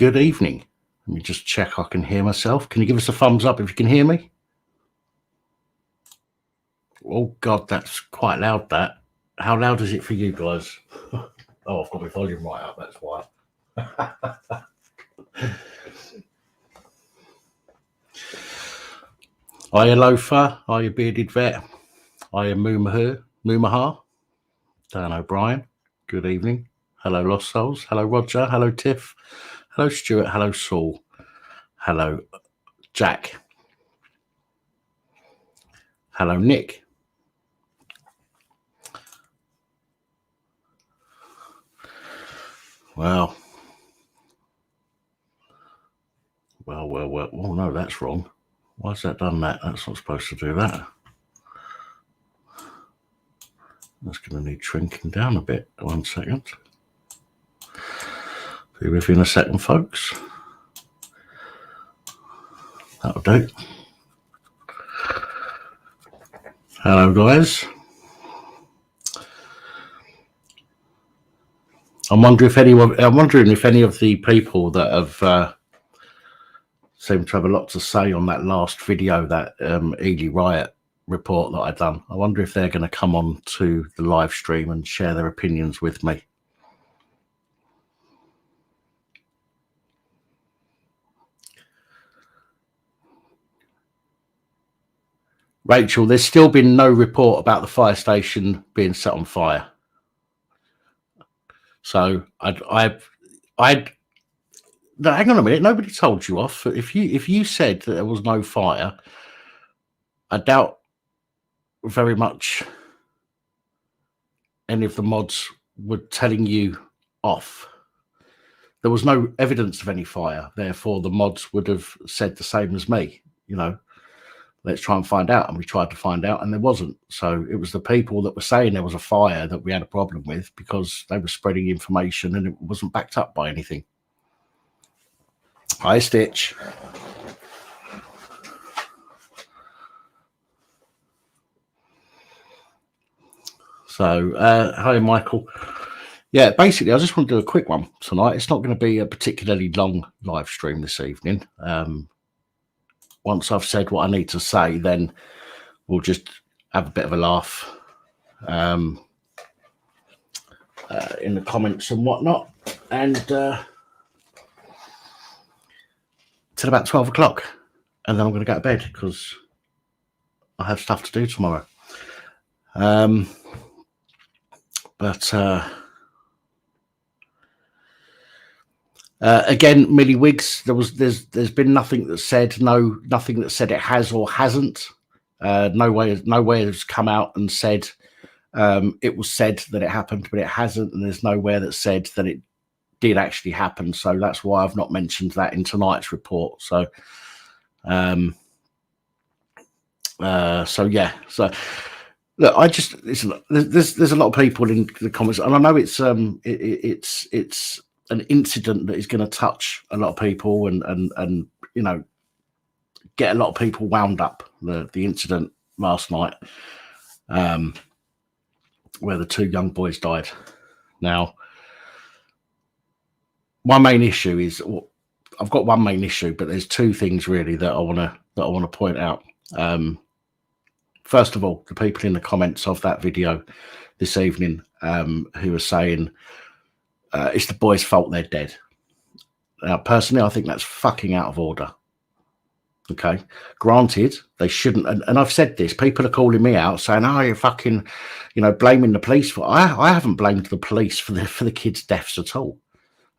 good evening. Let me just check I can hear myself. Can you give us a thumbs up if you can hear me? Oh, God, that's quite loud, that. How loud is it for you guys? Oh, I've got my volume right up, that's why. Hiya, Loafer. Hiya, Bearded Vet. Hiya, Moomaha. Dan O'Brien. Good evening. Hello, Lost Souls. Hello, Roger. Hello, Tiff. Hello, Stuart. Hello, Saul. Hello, Jack. Hello, Nick. Well. Oh, no, that's wrong. Why's that done that? That's not supposed to do that. That's going to need shrinking down a bit. 1 second. Be with you in a second, folks. That'll do. Hello, guys. I'm wondering if any of the people that have seemed to have a lot to say on that last video, that Ely riot report that I've done. I wonder if they're going to come on to the live stream and share their opinions with me. Rachel, there's still been no report about the fire station being set on fire. So no, hang on a minute. Nobody told you off. If you said that there was no fire, I doubt very much any of the mods were telling you off. There was no evidence of any fire. Therefore, the mods would have said the same as me. You know, let's try and find out. And we tried to find out, and there wasn't. So it was the people that were saying there was a fire that we had a problem with, because they were spreading information and it wasn't backed up by anything. Hi, Stitch. So, hi, Michael. Yeah, basically, I just want to do a quick one tonight. It's not going to be a particularly long live stream this evening. Once I've said what I need to say, then we'll just have a bit of a laugh in the comments and whatnot. And till about 12 o'clock. And then I'm going to go to bed because I have stuff to do tomorrow. Again, Millie Wiggs, there's been nothing that said nothing that said it has or hasn't. Nowhere has come out and said it was said that it happened, but it hasn't, and there's nowhere that said that it did actually happen. So that's why I've not mentioned that in tonight's report. So yeah. So look, there's a lot of people in the comments, and I know it's an incident that is going to touch a lot of people and you know, get a lot of people wound up. The incident last night, where the two young boys died. Now, my main issue is, I've got one main issue, but there's two things really that I want to point out. First of all, the people in the comments of that video this evening who are saying it's the boys' fault they're dead. Now, personally, I think that's fucking out of order. Okay, granted, they shouldn't, and I've said this. People are calling me out saying, "Oh, you're fucking, you know, blaming the police for." I haven't blamed the police for the kids' deaths at all.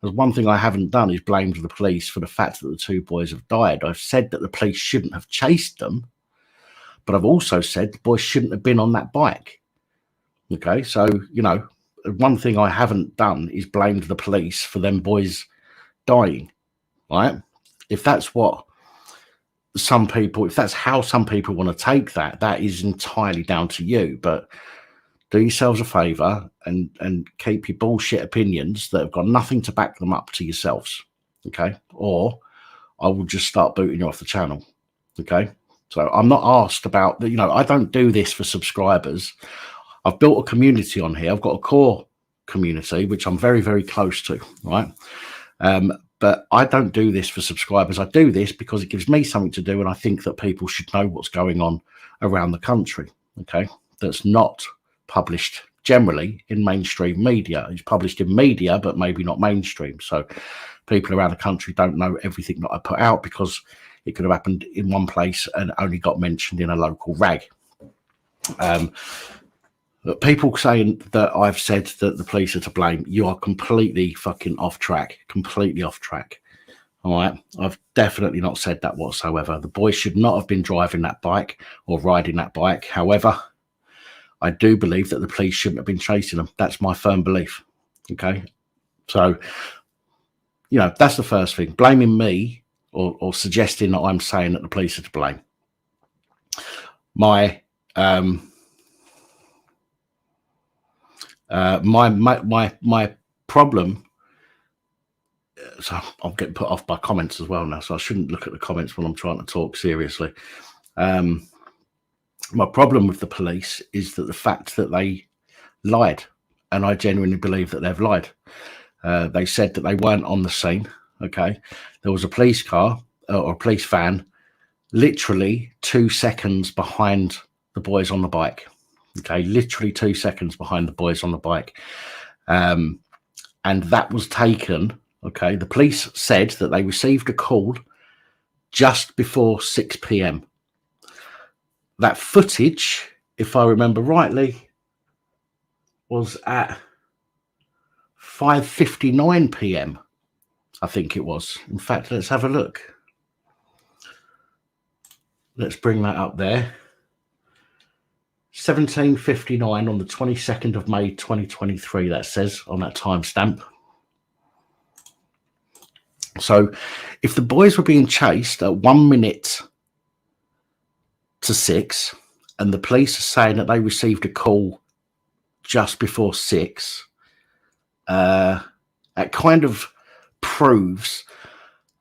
There's one thing I haven't done is blamed the police for the fact that the two boys have died. I've said that the police shouldn't have chased them, but I've also said the boys shouldn't have been on that bike. Okay, so, you know, one thing I haven't done is blamed the police for them boys dying, right? If that's what some people, if that's how some people want to take that, that is entirely down to you. But do yourselves a favour and keep your bullshit opinions that have got nothing to back them up to yourselves, okay? Or I will just start booting you off the channel, okay? So I'm not asked about, you know, I don't do this for subscribers. I've built a community on here. I've got a core community, which I'm very, very close to, right? But I don't do this for subscribers. I do this because it gives me something to do, and I think that people should know what's going on around the country, okay? That's not published generally in mainstream media. It's published in media, but maybe not mainstream. So people around the country don't know everything that I put out because it could have happened in one place and only got mentioned in a local rag. People saying that I've said that the police are to blame, you are completely fucking off track, completely off track. All right, I've definitely not said that whatsoever. The boys should not have been driving that bike or riding that bike. However, I do believe that the police shouldn't have been chasing them. That's my firm belief. Okay, so, you know, that's the first thing. Blaming me or suggesting that I'm saying that the police are to blame. My my problem. So I'm getting put off by comments as well now, so I shouldn't look at the comments when I'm trying to talk seriously. My problem with the police is that the fact that they lied, and I genuinely believe that they've lied. They said that they weren't on the scene. Okay, there was a police car or a police van literally 2 seconds behind the boys on the bike. Okay, literally 2 seconds behind the boys on the bike. And that was taken, okay, the police said that they received a call just before 6 p.m. That footage, if I remember rightly, was at 5:59 p.m. I think it was. In fact, let's have a look. Let's bring that up there. 17:59 on the 22nd of May 2023, that says on that timestamp. So if the boys were being chased at 1 minute to 6 and the police are saying that they received a call just before 6, that kind of proves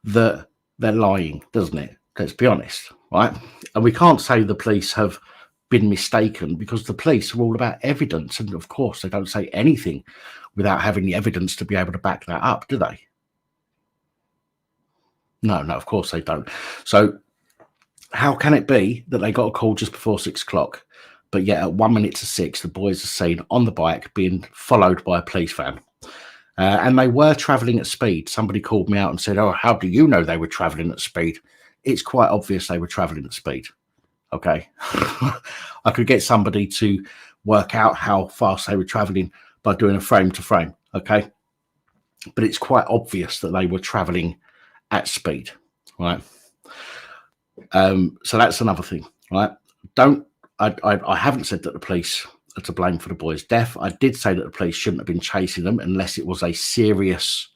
that they're lying, doesn't it? Let's be honest, right? And we can't say the police have been mistaken because the police are all about evidence, and of course they don't say anything without having the evidence to be able to back that up, do they? No, of course they don't. So how can it be that they got a call just before 6 o'clock, but yet at 1 minute to 6 the boys are seen on the bike being followed by a police van? And they were traveling at speed. Somebody called me out and said, oh, how do you know they were traveling at speed? It's quite obvious they were traveling at speed. Okay. I could get somebody to work out how fast they were traveling by doing a frame to frame. Okay. But it's quite obvious that they were traveling at speed. Right. So that's another thing. Right. I haven't said that the police are to blame for the boys' death. I did say that the police shouldn't have been chasing them unless it was a serious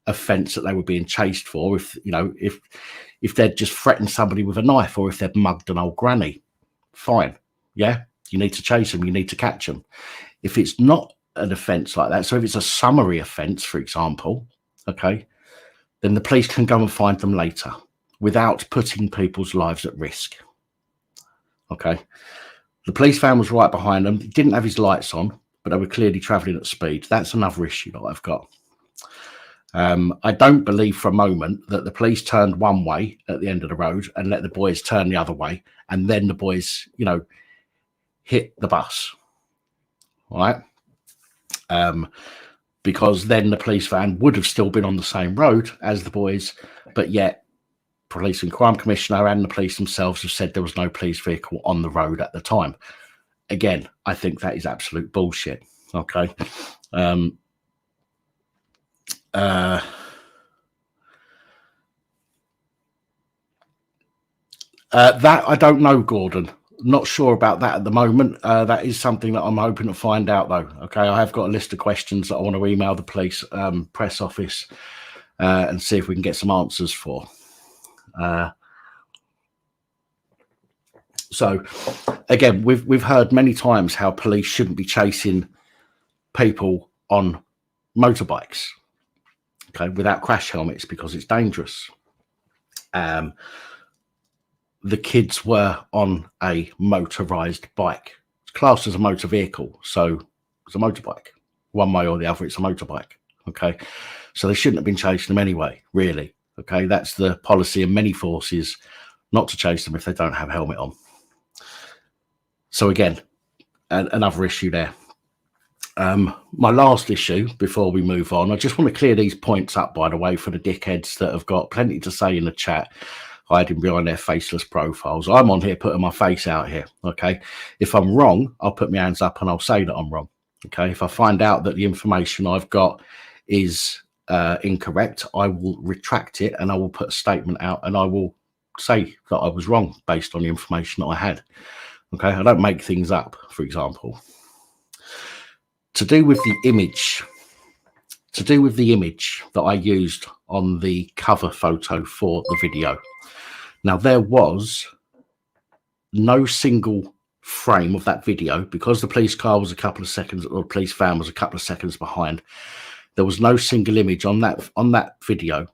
offence that they were being chased for. If, you know, if they'd just threatened somebody with a knife or if they'd mugged an old granny, fine. Yeah, you need to chase them. You need to catch them. If it's not an offence like that, so if it's a summary offence, for example, okay, then the police can go and find them later without putting people's lives at risk. Okay. The police van was right behind them. He didn't have his lights on, but they were clearly travelling at speed. That's another issue that I've got. I don't believe for a moment that the police turned one way at the end of the road and let the boys turn the other way, and then the boys, you know, hit the bus. All right. Because then the police van would have still been on the same road as the boys, but yet Police and Crime Commissioner and the police themselves have said there was no police vehicle on the road at the time. Again, I think that is absolute bullshit. Okay. That I don't know, Gordon. Not sure about that at the moment. That is something that I'm hoping to find out, though. Okay, I have got a list of questions that I want to email the police press office and see if we can get some answers for. So, again, we've heard many times how police shouldn't be chasing people on motorbikes, okay, without crash helmets because it's dangerous. The kids were on a motorized bike. It's classed as a motor vehicle, so it's a motorbike. One way or the other, it's a motorbike. Okay, So they shouldn't have been chasing them anyway, really. Okay, that's the policy in many forces, not to chase them if they don't have a helmet on. So again, another issue there. My last issue before we move on, I just want to clear these points up, by the way, for the dickheads that have got plenty to say in the chat, hiding behind their faceless profiles. I'm on here putting my face out here, okay? If I'm wrong, I'll put my hands up and I'll say that I'm wrong, okay? If I find out that the information I've got is incorrect, I will retract it and I will put a statement out and I will say that I was wrong based on the information that I had, okay? I don't make things up, for example. To do with the image that I used on the cover photo for the video. Now, there was no single frame of that video because the police car was a couple of seconds, or the police van was a couple of seconds behind. There was no single image on that video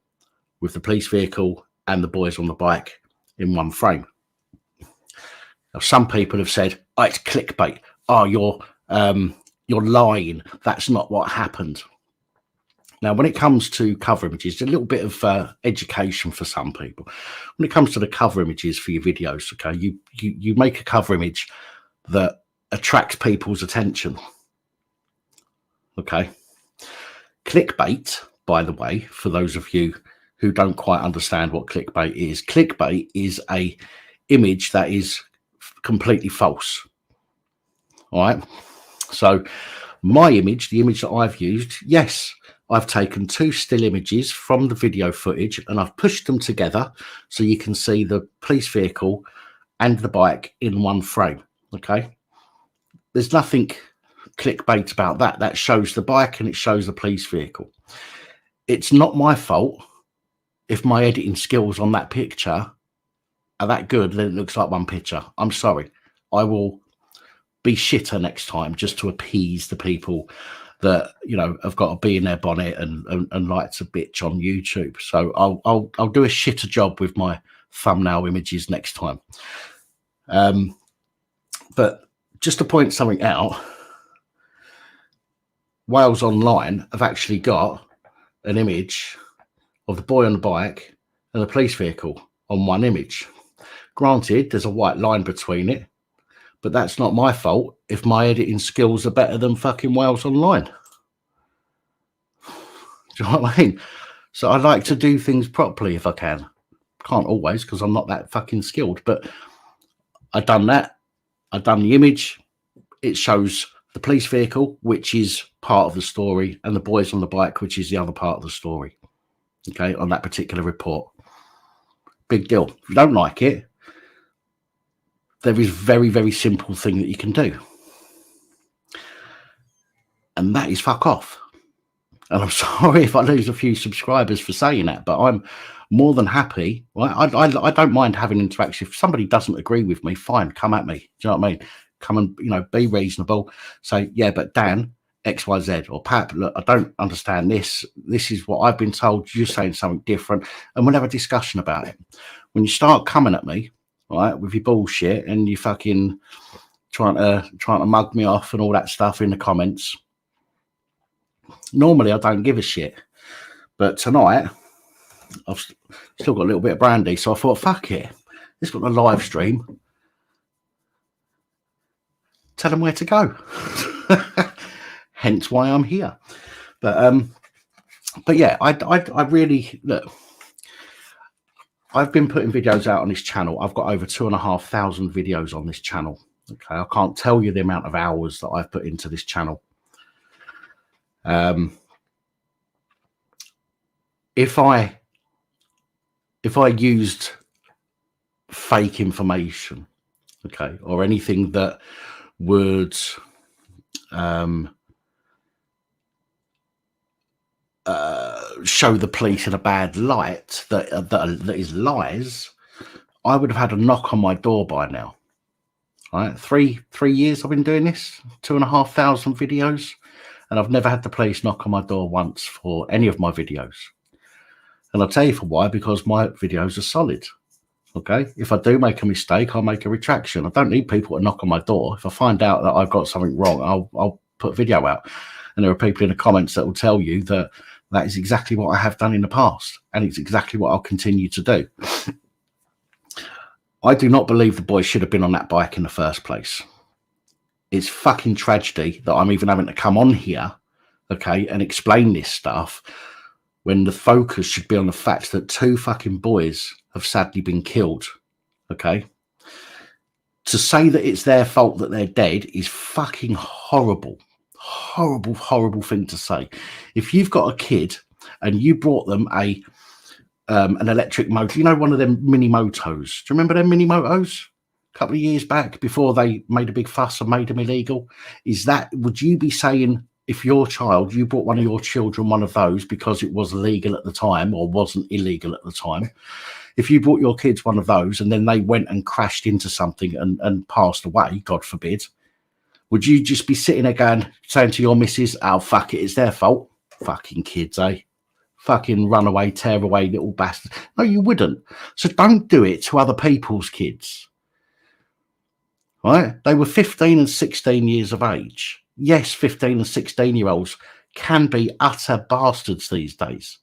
with the police vehicle and the boys on the bike in one frame. Now, some people have said, "Oh, it's clickbait. Oh, you're lying. That's not what happened." Now, when it comes to cover images, a little bit of education for some people. When it comes to the cover images for your videos, okay, you make a cover image that attracts people's attention. Okay. Clickbait, by the way, for those of you who don't quite understand what clickbait is a image that is completely false. All right. So my image, the image that I've used, yes, I've taken two still images from the video footage and I've pushed them together so you can see the police vehicle and the bike in one frame. Okay. There's nothing clickbait about that. That shows the bike and it shows the police vehicle. It's not my fault if my editing skills on that picture are that good that it looks like one picture. I'm sorry. I will be shitter next time just to appease the people that, you know, have got to be in their bonnet and like to bitch on YouTube. So I'll do a shitter job with my thumbnail images next time. But just to point something out, Wales Online have actually got an image of the boy on the bike and the police vehicle on one image. Granted, there's a white line between it, but that's not my fault if my editing skills are better than fucking Wales Online. Do you know what I mean? So I like to do things properly if I can. Can't always because I'm not that fucking skilled, but I've done that. I've done the image. It shows the police vehicle, which is part of the story, and the boys on the bike, which is the other part of the story. Okay, on that particular report. Big deal. If you don't like it, there is very, very simple thing that you can do. And that is fuck off. And I'm sorry if I lose a few subscribers for saying that, but I'm more than happy. Well, I don't mind having interaction. If somebody doesn't agree with me, fine, come at me. Do you know what I mean? Come and, you know, be reasonable. Say, yeah, but Dan, XYZ, or Pat, look, I don't understand this. This is what I've been told. You're saying something different. And we'll have a discussion about it. When you start coming at me, right, with your bullshit and you fucking trying to mug me off and all that stuff in the comments, normally I don't give a shit. But tonight, I've still got a little bit of brandy, so I thought, fuck it. Let's got a live stream. Tell them where to go. Hence why I'm here. But yeah, I really, look, I've been putting videos out on this channel. I've got over 2,500 videos on this channel. Okay, I can't tell you the amount of hours that I've put into this channel. If I used fake information, okay, or anything that would show the police in a bad light, that is lies, I would have had a knock on my door by now. All right, three years I've been doing this, 2,500 videos, and I've never had the police knock on my door once for any of my videos. And I'll tell you for why, because my videos are solid. Okay, if I do make a mistake, I'll make a retraction. I don't need people to knock on my door. If I find out that I've got something wrong, I'll put a video out. And there are people in the comments that will tell you that That is exactly what I have done in the past, and it's exactly what I'll continue to do. I do not believe the boy should have been on that bike in the first place. It's fucking tragedy that I'm even having to come on here, okay, and explain this stuff when the focus should be on the fact that 2 fucking boys have sadly been killed, okay? To say that it's their fault that they're dead is fucking horrible. Horrible, horrible thing to say. If you've got a kid and you brought them an electric motor, you know, one of them mini motos. Do you remember them mini motos? A couple of years back, before they made a big fuss and made them illegal. Would you be saying, if your child, you brought one of your children one of those because it was legal at the time or wasn't illegal at the time, if you brought your kids one of those and then they went and crashed into something and passed away, God forbid, would you just be sitting there saying to your missus, oh, fuck it, it's their fault? Fucking kids, eh? Fucking runaway, tear away little bastards. No, you wouldn't. So don't do it to other people's kids. Right? They were 15 and 16 years of age. Yes, 15 and 16-year-olds can be utter bastards these days.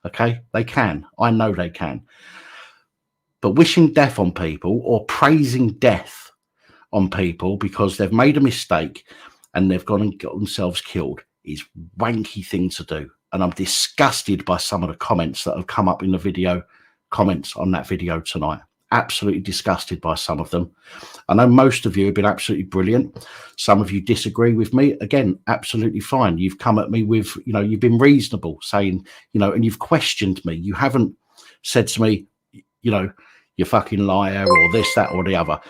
Okay? They can. I know they can. But wishing death on people or praising death on people because they've made a mistake and they've gone and got themselves killed is a wanky thing to do. And I'm disgusted by some of the comments that have come up in the video comments on that video tonight. Absolutely disgusted by some of them. I know most of you have been absolutely brilliant. Some of you disagree with me. Again, absolutely fine. You've come at me with, you know, you've been reasonable, saying, you know, and you've questioned me. You haven't said to me, you know, you fucking liar or this, that, or the other.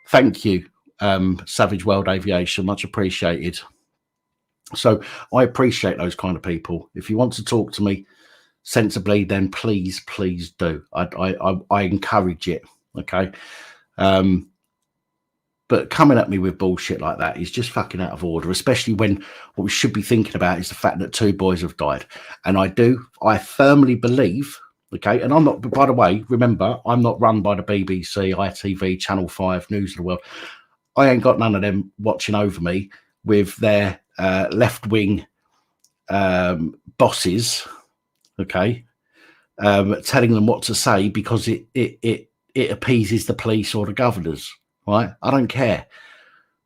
Thank you, Savage World Aviation. Much appreciated. So I appreciate those kind of people. If you want to talk to me sensibly, then please do. I encourage it. Okay. But coming at me with bullshit like that is just fucking out of order, especially when what we should be thinking about is the fact that 2 boys have died. And I firmly believe, okay, and I'm not, by the way, remember, I'm not run by the BBC, ITV, Channel 5, News of the World. I ain't got none of them watching over me with their left-wing bosses, okay, telling them what to say because it appeases the police or the governors, right? I don't care.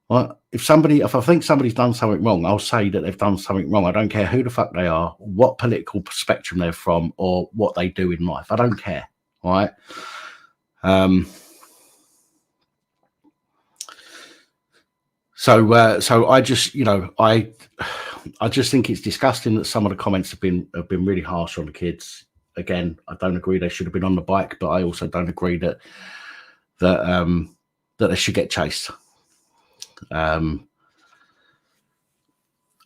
Right? If I think somebody's done something wrong, I'll say that they've done something wrong. I don't care who the fuck they are, what political spectrum they're from, or what they do in life. I don't care, right? So I just, you know, I just think it's disgusting that some of the comments have been really harsh on the kids. Again, I don't agree they should have been on the bike, but I also don't agree that they should get chased.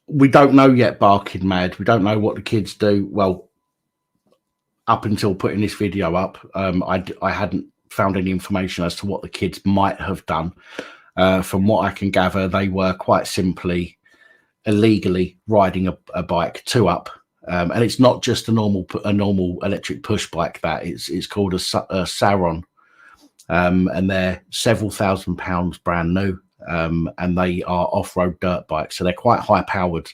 We don't know yet, Barking Mad. We don't know what the kids do. Well, up until putting this video up, I hadn't found any information as to what the kids might have done. From what I can gather, they were quite simply illegally riding a bike 2-up. And it's not just a normal electric push bike. That it's called a Saron, and they're several £1,000s brand new, and they are off-road dirt bikes, so they're quite high powered.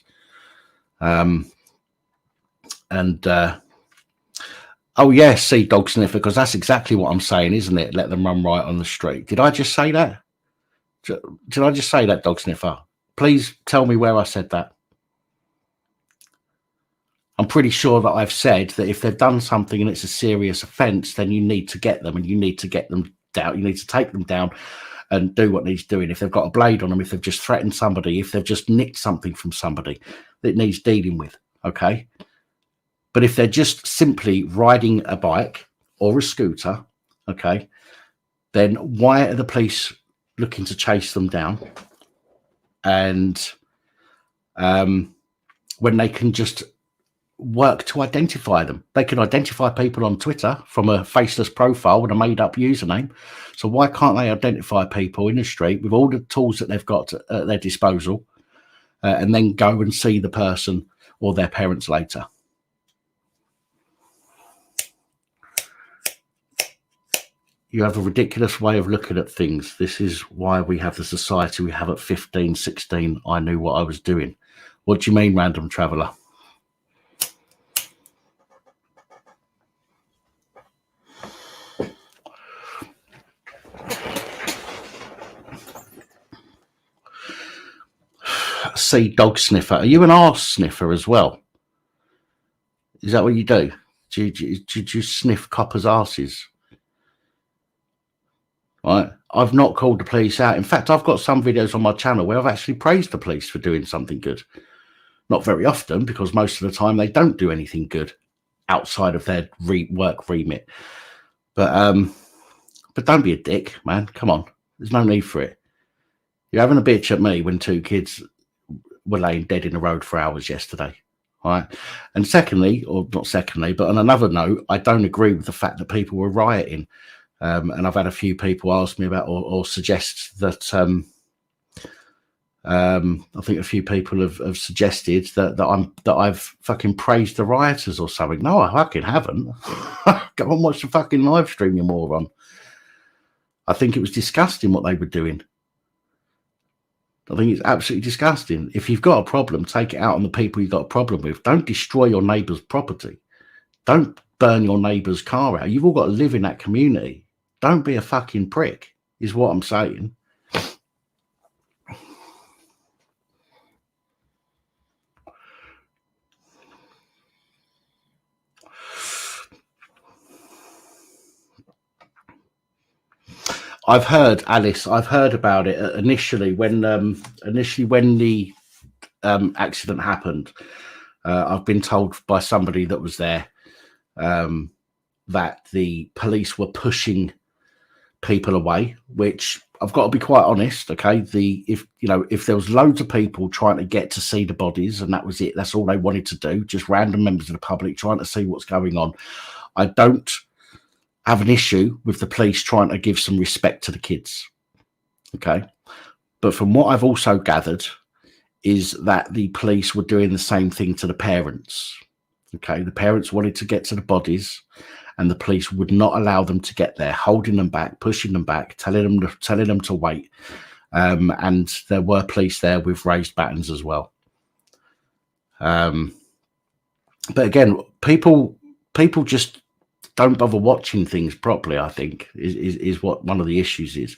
Oh yeah, see, dog sniffer, because that's exactly what I'm saying, isn't it? Let them run right on the street. Did I just say that? Did I just say that, dog sniffer? Please tell me where I said that. I'm pretty sure that I've said that if they've done something and it's a serious offence, then you need to get them, and you need to get them down. You need to take them down and do what needs doing. If they've got a blade on them, if they've just threatened somebody, if they've just nicked something from somebody that needs dealing with, okay? But if they're just simply riding a bike or a scooter, okay, then why are the police looking to chase them down? And when they can just work to identify them. They can identify people on Twitter from a faceless profile with a made-up username. So why can't they identify people in the street with all the tools that they've got at their disposal, and then go and see the person or their parents later? You have a ridiculous way of looking at things. This is why we have the society we have at 15, 16. I knew what I was doing. What do you mean, random traveller? C dog sniffer. Are you an arse sniffer as well? Is that what you do? Do you sniff coppers' arses? Right. I've not called the police out. In fact, I've got some videos on my channel where I've actually praised the police for doing something good. Not very often, because most of the time they don't do anything good outside of their work remit. But don't be a dick, man. Come on. There's no need for it. You're having a bitch at me when 2 kids were laying dead in the road for hours yesterday. Right. And secondly, or not secondly, but on another note, I don't agree with the fact that people were rioting. And I've had a few people ask me about or suggest that I think a few people have suggested that I've fucking praised the rioters or something. No, I fucking haven't. Go and watch the fucking live stream, you moron. I think it was disgusting what they were doing. I think it's absolutely disgusting. If you've got a problem, take it out on the people you've got a problem with. Don't destroy your neighbour's property. Don't burn your neighbour's car out. You've all got to live in that community. Don't be a fucking prick, is what I'm saying. I've heard, Alice, I've heard about it initially when the accident happened. I've been told by somebody that was there that the police were pushing people away, which I've got to be quite honest. Okay, if there was loads of people trying to get to see the bodies and that was it, that's all they wanted to do, just random members of the public trying to see what's going on, I don't have an issue with the police trying to give some respect to the kids. Okay, but from what I've also gathered is that the police were doing the same thing to the parents. Okay, the parents wanted to get to the bodies and the police would not allow them to get there, holding them back, pushing them back, telling them to wait. And there were police there with raised batons as well. But again, people just don't bother watching things properly, I think, is what one of the issues is.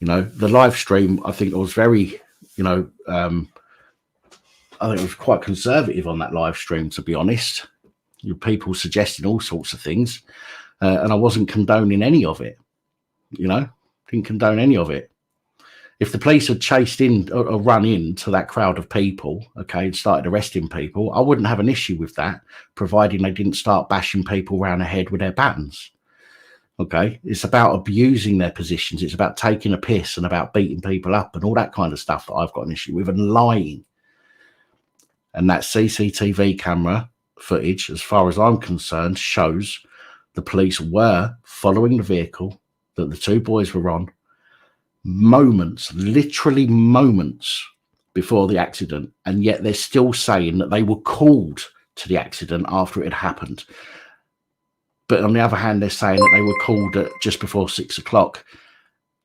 The live stream, I think, was very, I think it was quite conservative on that live stream, to be honest. People suggesting all sorts of things, and I wasn't condoning any of it. Didn't condone any of it. If the police had chased in or run into that crowd of people, okay, and started arresting people, I wouldn't have an issue with that, providing they didn't start bashing people around the head with their batons. Okay, it's about abusing their positions. It's about taking a piss and about beating people up and all that kind of stuff that I've got an issue with, and lying. And that CCTV camera footage, as far as I'm concerned, shows the police were following the vehicle that the 2 boys were on literally moments before the accident, and yet they're still saying that they were called to the accident after it had happened. But on the other hand, they're saying that they were called at just before 6 o'clock,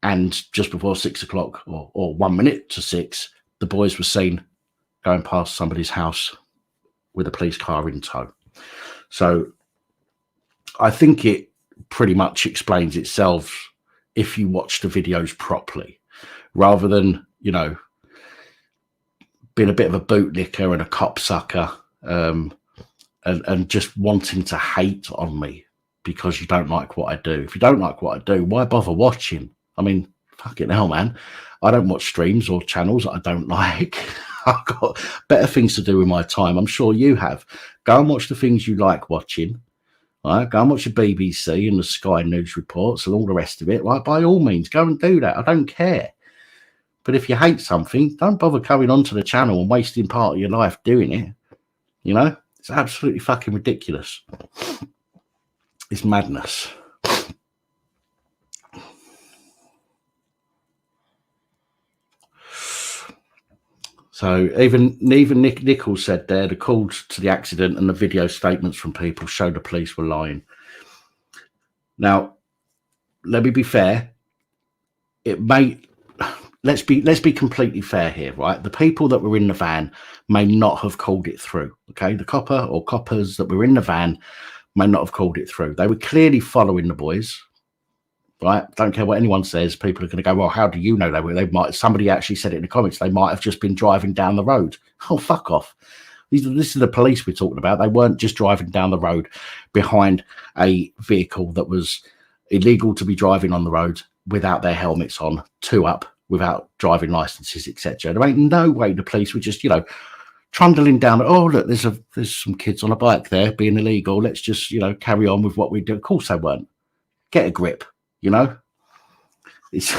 and just before 6 o'clock or 1 minute to 6, the boys were seen going past somebody's house with a police car in tow. So I think it pretty much explains itself if you watch the videos properly, rather than, being a bit of a bootlicker and a copsucker and just wanting to hate on me because you don't like what I do. If you don't like what I do, why bother watching? I mean, fucking hell, man. I don't watch streams or channels that I don't like. I've got better things to do with my time. I'm sure you have. Go and watch the things you like watching. Right? Go and watch the BBC and the Sky News reports and all the rest of it. Right? By all means, go and do that. I don't care. But if you hate something, don't bother coming onto the channel and wasting part of your life doing it. It's absolutely fucking ridiculous. It's madness. So even Nick Nichols said there, the calls to the accident and the video statements from people show the police were lying. Now, let me be fair. Let's be completely fair here, right? The people that were in the van may not have called it through. Okay, the copper or coppers that were in the van may not have called it through. They were clearly following the boys. right? Don't care what anyone says. People are going to go, well, how do you know they might? Somebody actually said it in the comments. They might have just been driving down the road. Oh, fuck off. This is the police we're talking about. They weren't just driving down the road behind a vehicle that was illegal to be driving on the road without their helmets on, two up, without driving licenses, etc. There ain't no way the police were just, trundling down. Oh, look, there's some kids on a bike there being illegal. Let's just, carry on with what we do. Of course they weren't. Get a grip, It's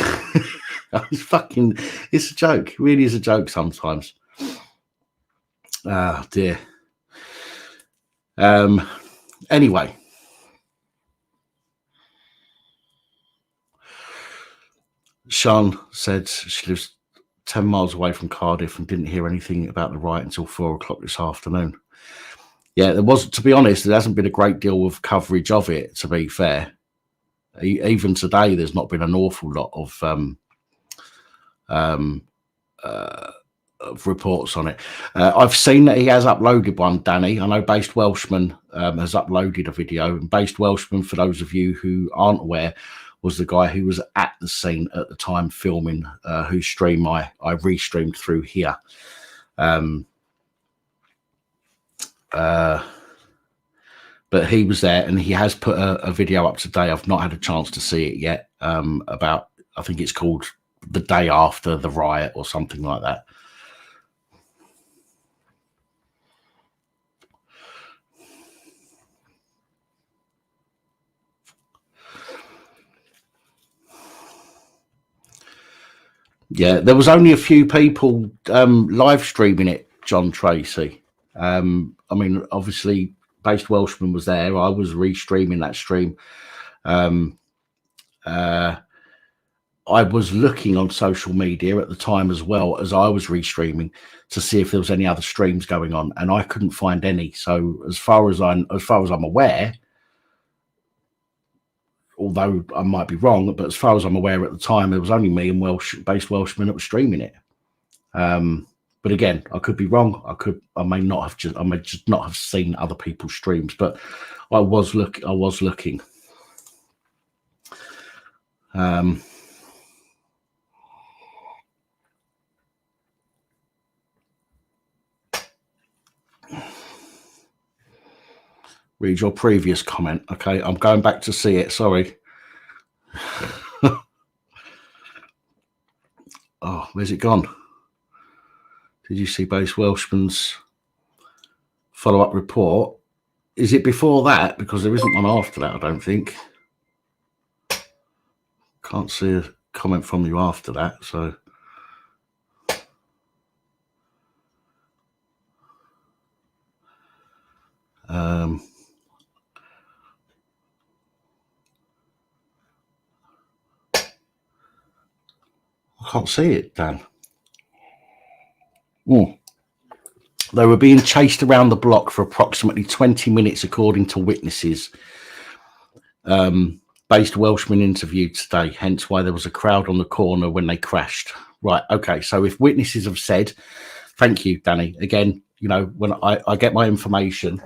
it's a joke. It really is a joke sometimes. Oh dear. Anyway. Sean said she lives 10 miles away from Cardiff and didn't hear anything about the riot until 4 o'clock this afternoon. Yeah, to be honest, there hasn't been a great deal of coverage of it, to be fair. Even today, there's not been an awful lot of reports on it. I've seen that he has uploaded one, Danny. I know Based Welshman has uploaded a video. And Based Welshman, for those of you who aren't aware, was the guy who was at the scene at the time filming, whose stream I restreamed through here. But he was there, and he has put a video up today. I've not had a chance to see it yet, about, I think it's called The Day After the Riot or something like that. Yeah, there was only a few people live streaming it, John Tracy. I mean, obviously, Based Welshman was there. I was restreaming that stream. I was looking on social media at the time as well as I was restreaming to see if there was any other streams going on, and I couldn't find any. So as far as I'm aware, although I might be wrong, but as far as I'm aware at the time, it was only me and Based Welshman that was streaming it. But again, I could be wrong. I may just not have seen other people's streams, but I was looking. Read your previous comment. Okay, I'm going back to see it. Sorry. Oh, where's it gone? Did you see Based Welshman's follow-up report? Is it before that? Because there isn't one after that, I don't think. Can't see a comment from you after that, so. I can't see it, Dan. They were being chased around the block for approximately 20 minutes, according to witnesses. Based Welshman interviewed today, hence why there was a crowd on the corner when they crashed. Right, okay, so if witnesses have said, thank you, Danny. Again, when I get my information,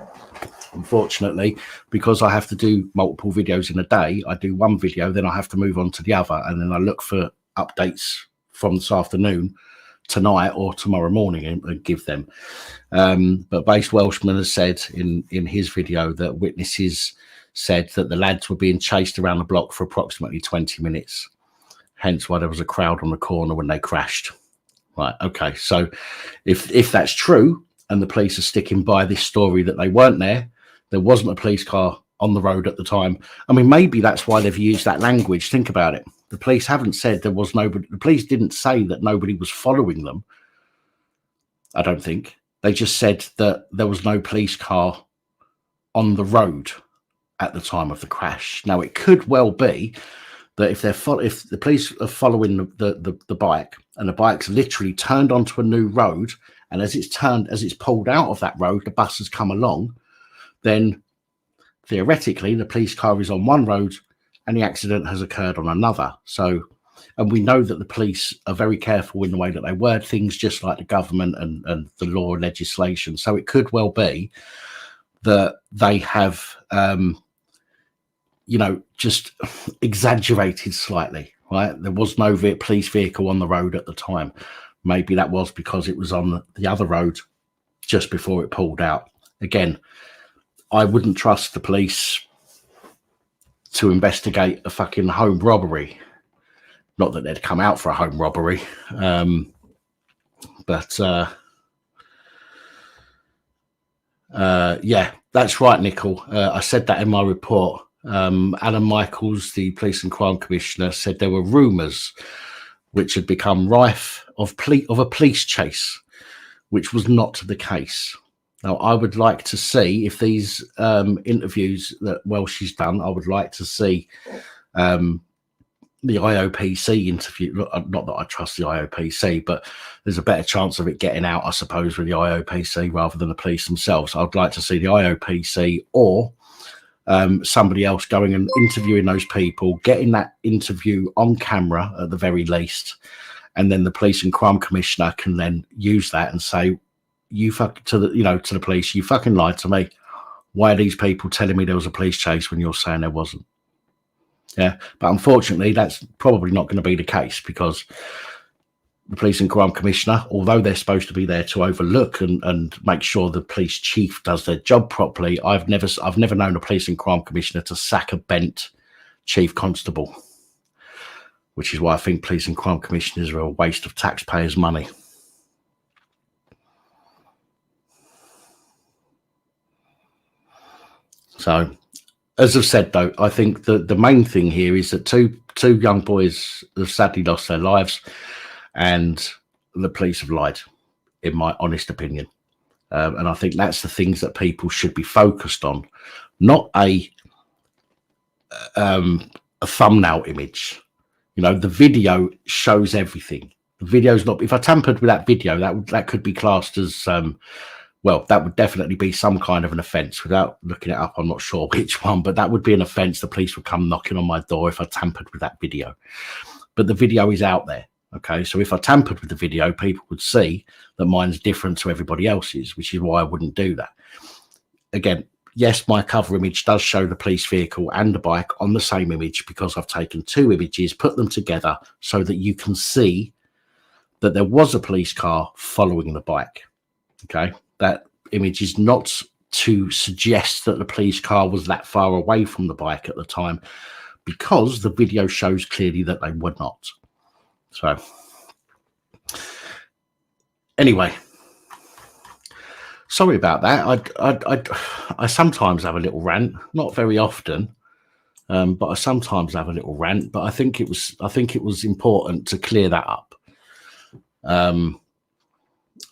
unfortunately, because I have to do multiple videos in a day, I do one video, then I have to move on to the other, and then I look for updates from this afternoon, tonight or tomorrow morning, and give them. But Based Welshman has said in his video that witnesses said that the lads were being chased around the block for approximately 20 minutes, hence why there was a crowd on the corner when they crashed. Right, okay, so if that's true and the police are sticking by this story that they weren't there wasn't a police car on the road at the time. I mean, maybe that's why they've used that language. Think about it. The police haven't said there was nobody. The police didn't say that nobody was following them. I don't think. They just said that there was no police car on the road at the time of the crash. Now, it could well be that if the police are following the bike, and the bike's literally turned onto a new road, and as it's pulled out of that road, the bus has come along, then theoretically the police car is on one road and the accident has occurred on another. So, and we know that the police are very careful in the way that they word things, just like the government and the law and legislation. So it could well be that they have you know, just exaggerated slightly, right? There was no police vehicle on the road at the time. Maybe that was because it was on the other road just before it pulled out. Again, I wouldn't trust the police to investigate a fucking home robbery. Not that they'd come out for a home robbery, but yeah, that's right, Nickel. I said that in my report. Alan Michaels, the police and crime commissioner, said there were rumours which had become rife of a police chase, which was not the case. Now, I would like to see if these interviews that Welsh done, I would like to see the IOPC interview. Not that I trust the IOPC, but there's a better chance of it getting out, I suppose, with the IOPC rather than the police themselves. I'd like to see the IOPC or somebody else going and interviewing those people, getting that interview on camera at the very least, and then the police and crime commissioner can then use that and say, "You to the police, you fucking lied to me. Why are these people telling me there was a police chase when you're saying there wasn't?" Yeah, but unfortunately, that's probably not going to be the case, because the police and crime commissioner, although they're supposed to be there to overlook and make sure the police chief does their job properly, I've never known a police and crime commissioner to sack a bent chief constable, which is why I think police and crime commissioners are a waste of taxpayers' money. So, as I've said, though, I think the main thing here is that two young boys have sadly lost their lives, and the police have lied, in my honest opinion. And I think that's the things that people should be focused on, not a thumbnail image. You know, the video shows everything. The video's not. If I tampered with that video, that could be classed as well, that would definitely be some kind of an offence. Without looking it up, I'm not sure which one, but that would be an offence. The police would come knocking on my door if I tampered with that video. But the video is out there. Okay, so if I tampered with the video, people would see that mine's different to everybody else's, which is why I wouldn't do that. Again, yes, my cover image does show the police vehicle and the bike on the same image, because I've taken two images, put them together so that you can see that there was a police car following the bike. Okay, that image is not to suggest that the police car was that far away from the bike at the time, because the video shows clearly that they were not. So anyway, sorry about that. I sometimes have a little rant, not very often, but I sometimes have a little rant. But I think it was important to clear that up.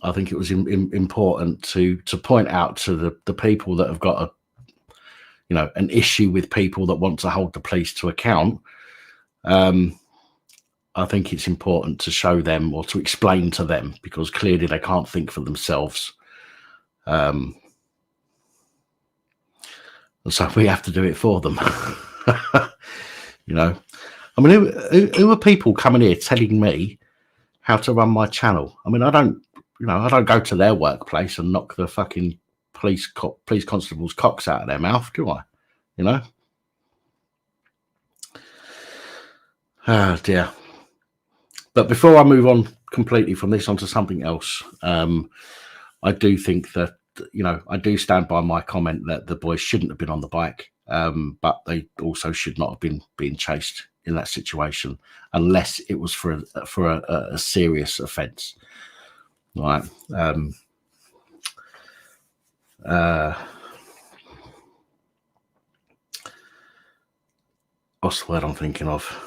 I think it was important to point out to the people that have got an issue with people that want to hold the police to account. I think it's important to show them, or to explain to them, because clearly they can't think for themselves. And so we have to do it for them. You know, I mean, who are people coming here telling me how to run my channel? I mean, I don't go to their workplace and knock the fucking police constables' cocks out of their mouth, do I? You know? Oh dear. But before I move on completely from this onto something else, I do think that, I do stand by my comment that the boys shouldn't have been on the bike, but they also should not have been being chased in that situation, unless it was for a serious offence. Right. What's the word I'm thinking of?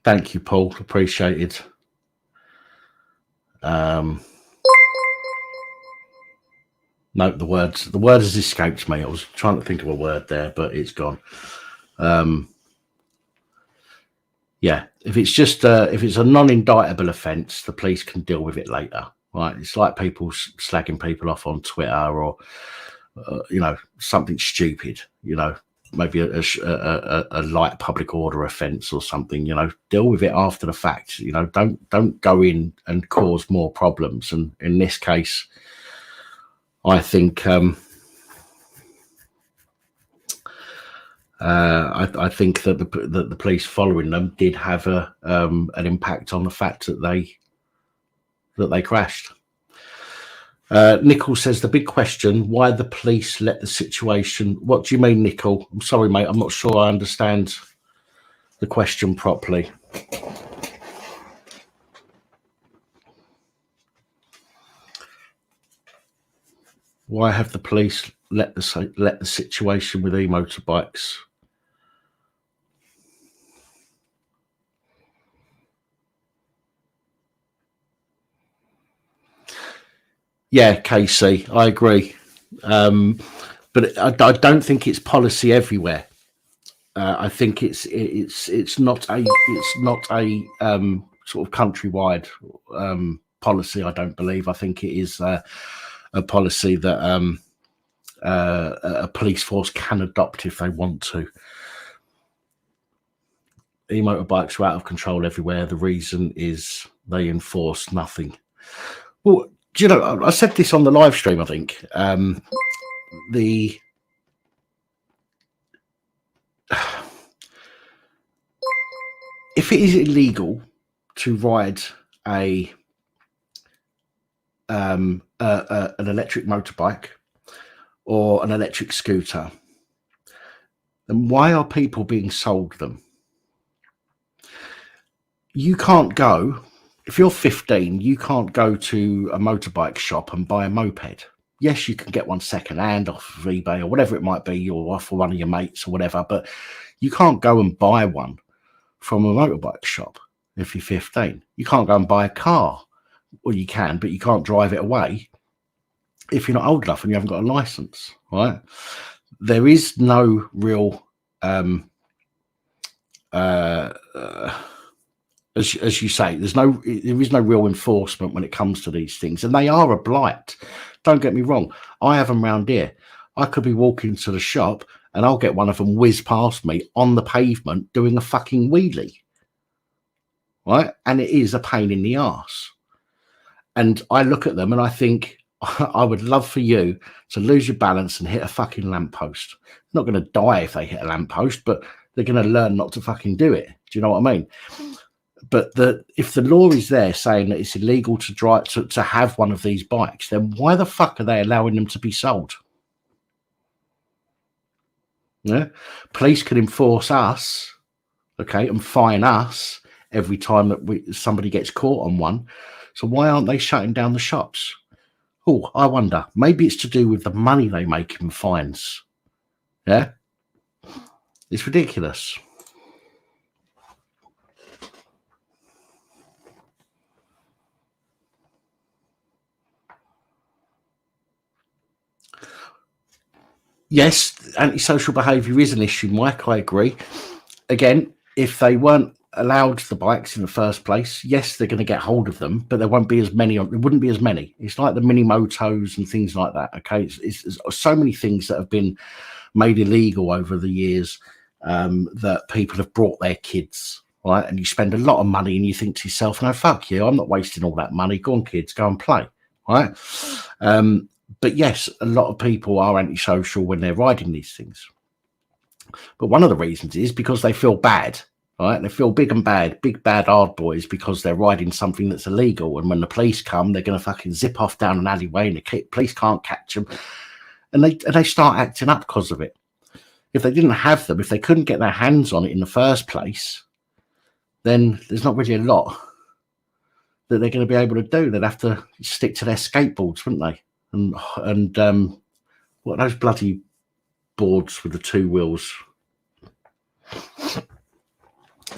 Thank you, Paul. Appreciated. No, the word has escaped me. I was trying to think of a word there, but it's gone. Yeah, if it's just if it's a non-indictable offence, the police can deal with it later, right? It's like people slagging people off on Twitter, or something stupid, maybe a light public order offence or something. Deal with it after the fact. Don't go in and cause more problems. And in this case, I think I think that the police following them did have an impact on the fact that they crashed. Nickel says the big question: why the police let the situation? What do you mean, Nickel? I'm sorry, mate. I'm not sure I understand the question properly. Why have the police let the situation with e-motorbikes? Yeah, Casey, I agree, but I don't think it's policy everywhere. I think it's not a sort of countrywide policy. I don't believe. I think it is a policy that a police force can adopt if they want to. E-motorbikes are out of control everywhere. The reason is they enforce nothing. Well, do you know, I said this on the live stream, I think. If it is illegal to ride an electric motorbike or an electric scooter, then why are people being sold them? You can't go, if you're 15, you can't go to a motorbike shop and buy a moped. Yes, you can get one secondhand off of eBay or whatever it might be, or off of one of your mates or whatever, but you can't go and buy one from a motorbike shop if you're 15. You can't go and buy a car. Well, you can, but you can't drive it away if you're not old enough and you haven't got a license, right? There is no real as you say, there is no real enforcement when it comes to these things, and they are a blight. Don't get me wrong. I have them round here. I could be walking to the shop and I'll get one of them whiz past me on the pavement doing a fucking wheelie, right? And it is a pain in the arse. And I look at them and I think, I would love for you to lose your balance and hit a fucking lamppost. They're not going to die if they hit a lamppost, but they're going to learn not to fucking do it. Do you know what I mean? But if the law is there saying that it's illegal to drive to have one of these bikes, then why the fuck are they allowing them to be sold? Yeah, police can enforce us, okay, and fine us every time that somebody gets caught on one. So why aren't they shutting down the shops? Oh, I wonder. Maybe it's to do with the money they make in fines. Yeah, it's ridiculous. Yes, antisocial behaviour is an issue, Mike. I agree. Again, if they weren't allowed the bikes in the first place, yes, they're going to get hold of them, but there won't be as many. There wouldn't be as many. It's like the mini motos and things like that. Okay, it's so many things that have been made illegal over the years that people have brought their kids, right? And you spend a lot of money, and you think to yourself, "No, fuck you! I'm not wasting all that money. Go on, kids, go and play." Right? But yes, a lot of people are antisocial when they're riding these things. But one of the reasons is because they feel bad, right? They feel big and bad, big bad hard boys, because they're riding something that's illegal. And when the police come, they're going to fucking zip off down an alleyway, and the police can't catch them. And they start acting up because of it. If they didn't have them, if they couldn't get their hands on it in the first place, then there's not really a lot that they're going to be able to do. They'd have to stick to their skateboards, wouldn't they? And what are those bloody boards with the two wheels?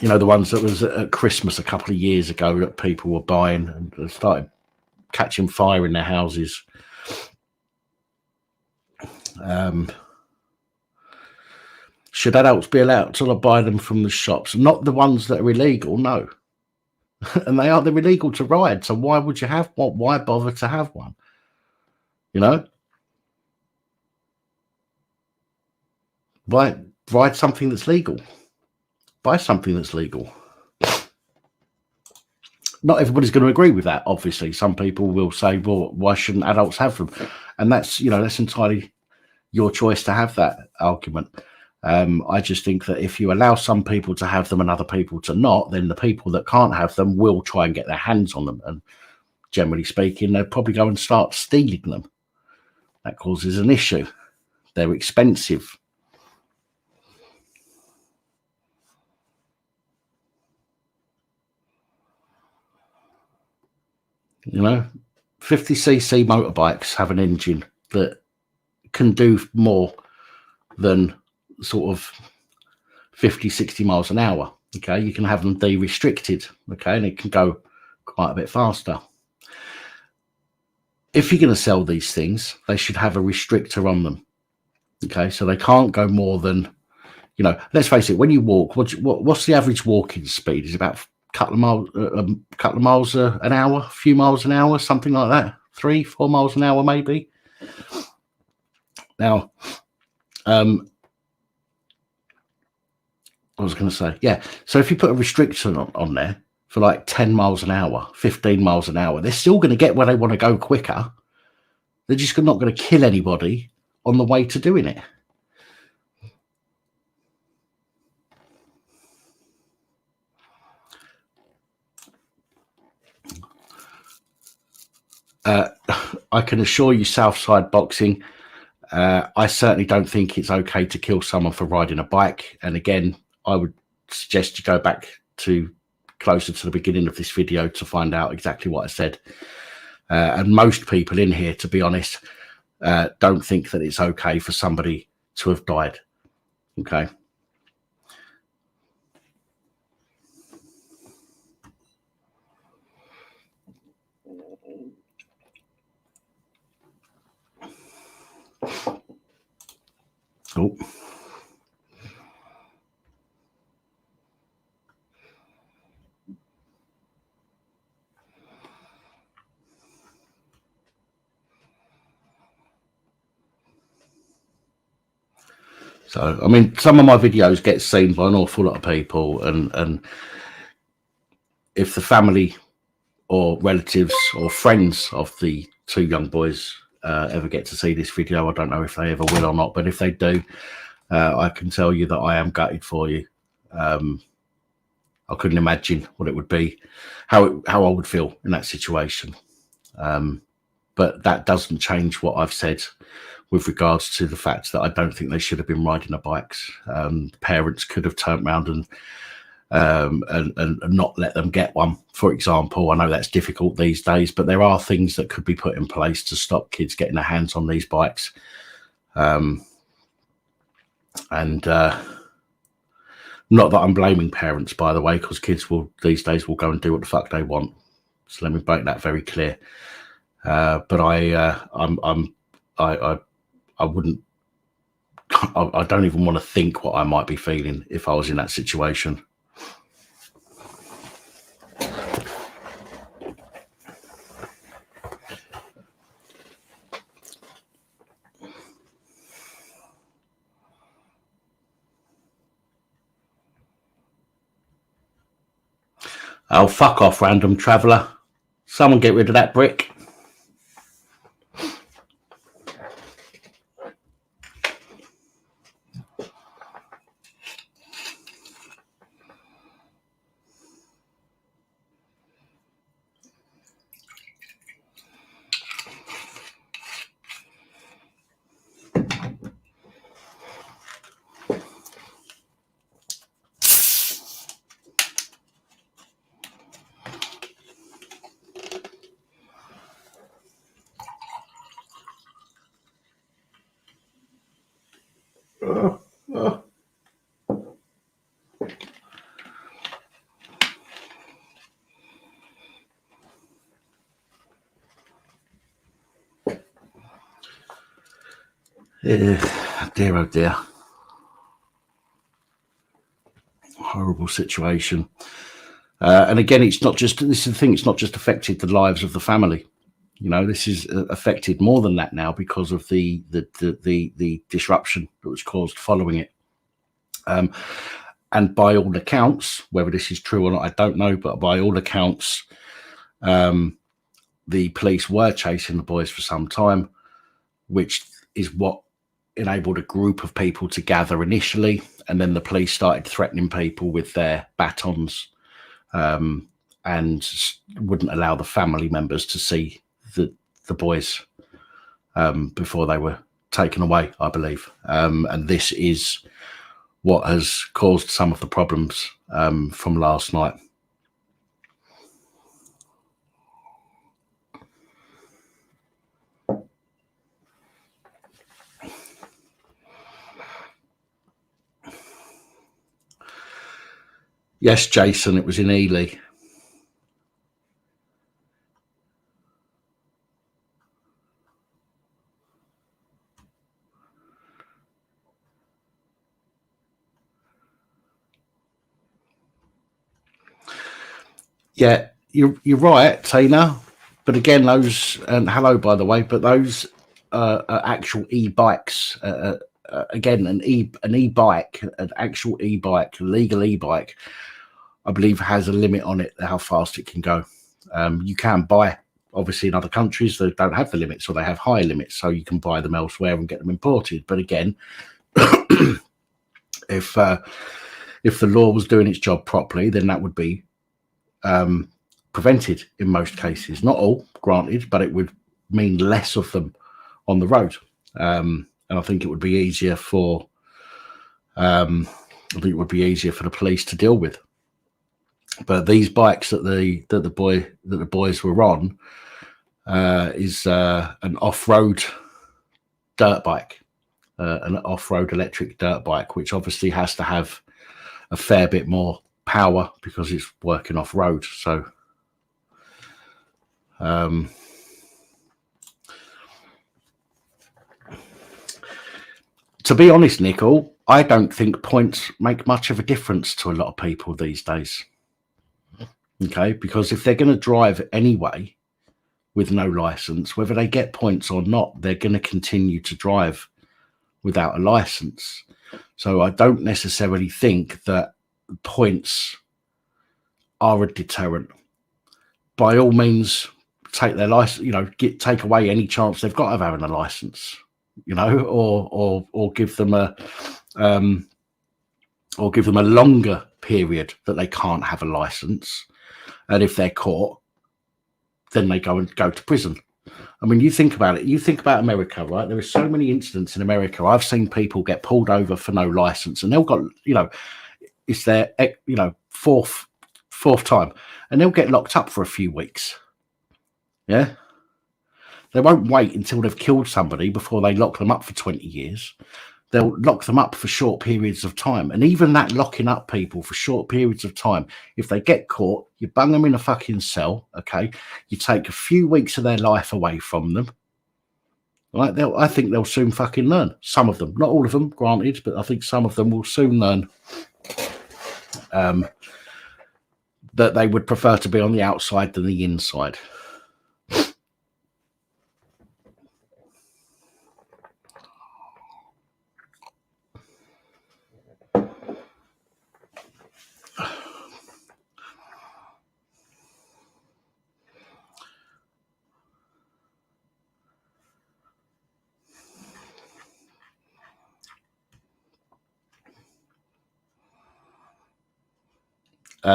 You know, the ones that was at Christmas a couple of years ago that people were buying and started catching fire in their houses. Should adults be allowed to buy them from the shops? Not the ones that are illegal, no. And they're illegal to ride. So why would you have one? Why bother to have one? You know, ride something that's legal. Buy something that's legal. Not everybody's going to agree with that. Obviously, some people will say, "Well, why shouldn't adults have them?" And that's, you know, that's entirely your choice to have that argument. I just think that if you allow some people to have them and other people to not, then the people that can't have them will try and get their hands on them. And generally speaking, they'll probably go and start stealing them. That causes an issue. They're expensive. You know, 50cc motorbikes have an engine that can do more than sort of 50, 60 miles an hour. Okay, you can have them de-restricted. Okay, and it can go quite a bit faster. If you're going to sell these things, they should have a restrictor on them. Okay, so they can't go more than, you know, let's face it, when you walk, what's the average walking speed? Is about a couple of miles an hour, a few miles an hour, something like that. 3-4 miles an hour, maybe. Now, I was going to say, yeah. So if you put a restriction on there for like 10 miles an hour, 15 miles an hour, they're still going to get where they want to go quicker. They're just not going to kill anybody on the way to doing it. I can assure you, Southside Boxing, I certainly don't think it's okay to kill someone for riding a bike. And again, I would suggest you go back to closer to the beginning of this video to find out exactly what I said. And most people in here, to be honest, don't think that it's okay for somebody to have died. Okay. Oh. So, I mean, some of my videos get seen by an awful lot of people, and if the family or relatives or friends of the two young boys ever get to see this video, I don't know if they ever will or not, but if they do, I can tell you that I am gutted for you. I couldn't imagine what it would be, how I would feel in that situation. But that doesn't change what I've said with regards to the fact that I don't think they should have been riding their bikes. Parents could have turned around and not let them get one, for example. I know that's difficult these days, but there are things that could be put in place to stop kids getting their hands on these bikes. Not that I'm blaming parents, by the way, because kids will these days will go and do what the fuck they want. So let me make that very clear. But I wouldn't. I don't even want to think what I might be feeling if I was in that situation. Oh, fuck off, random traveller. Someone get rid of that brick. Dear, oh dear. Horrible situation. And again, it's not just, this is the thing, it's not just affected the lives of the family. You know, this is affected more than that now because of the disruption that was caused following it. And by all accounts, whether this is true or not, I don't know, but by all accounts, the police were chasing the boys for some time, which is what enabled a group of people to gather initially, and then the police started threatening people with their batons, and wouldn't allow the family members to see the boys before they were taken away, I believe. And this is what has caused some of the problems from last night. Yes, Jason, it was in Ely. Yeah, you're right, Tina. But again, those, and hello, by the way, but those are actual e-bikes. Again, an e-bike, an actual e-bike, legal e-bike, I believe has a limit on it, how fast it can go. You can buy, obviously in other countries, they don't have the limits, or they have high limits, so you can buy them elsewhere and get them imported. But again, if the law was doing its job properly, then that would be prevented in most cases. Not all, granted, but it would mean less of them on the road. And I think it would be easier for the police to deal with. But these bikes that the boys were on is an off-road dirt bike, an off-road electric dirt bike, which obviously has to have a fair bit more power because it's working off-road. So to be honest, Nicole, I don't think points make much of a difference to a lot of people these days. Okay, because if they're going to drive anyway with no license, whether they get points or not, they're going to continue to drive without a license. So I don't necessarily think that points are a deterrent. By all means, take their license, take away any chance they've got of having a license, or give them a longer period that they can't have a license. And if they're caught, then they go to prison. I mean, you think about it. You think about America, right? There are so many incidents in America. I've seen people get pulled over for no license, and they'll got, it's their, fourth time, and they'll get locked up for a few weeks. Yeah. They won't wait until they've killed somebody before they lock them up for 20 years. They'll lock them up for short periods of time. And even that locking up people for short periods of time, if they get caught, you bung them in a fucking cell, okay? You take a few weeks of their life away from them. Right? I think they'll soon fucking learn. Some of them, not all of them, granted, but I think some of them will soon learn that they would prefer to be on the outside than the inside.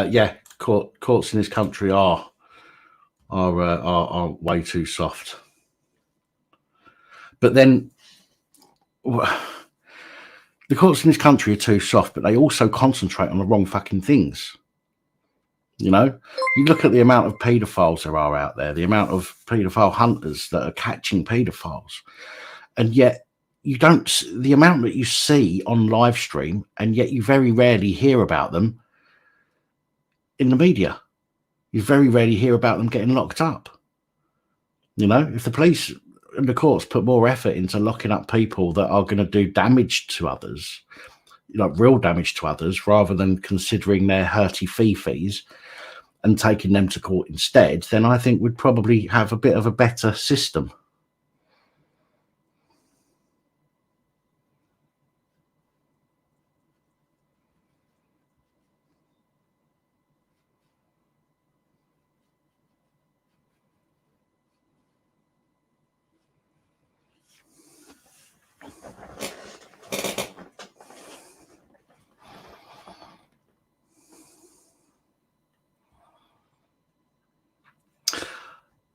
Yeah, courts in this country are way too soft. But then the courts in this country are too soft, but they also concentrate on the wrong fucking things. You look at the amount of paedophiles there are out there, the amount of paedophile hunters that are catching paedophiles, and yet the amount that you see on live stream, and yet you very rarely hear about them in the media. You very rarely hear about them getting locked up. If the police and the courts put more effort into locking up people that are going to do damage to others, real damage to others, rather than considering their hurty fee-fees and taking them to court instead, then I think we'd probably have a bit of a better system.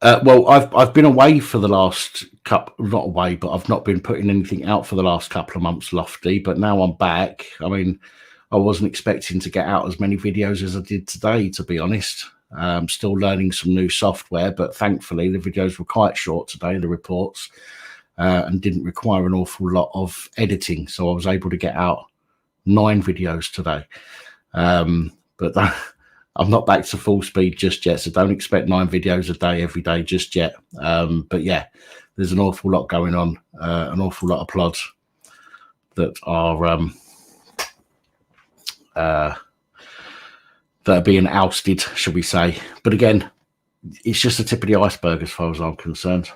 Well, I've been away for the last couple, not away, but I've not been putting anything out for the last couple of months, Lofty. But now I'm back. I mean, I wasn't expecting to get out as many videos as I did today, to be honest. I'm still learning some new software, but thankfully the videos were quite short today, the reports, and didn't require an awful lot of editing. So I was able to get out 9 videos today. But I'm not back to full speed just yet, so don't expect 9 videos a day every day just yet. But yeah, there's an awful lot going on, an awful lot of plods that are being ousted, shall we say. But again, it's just the tip of the iceberg as far as I'm concerned.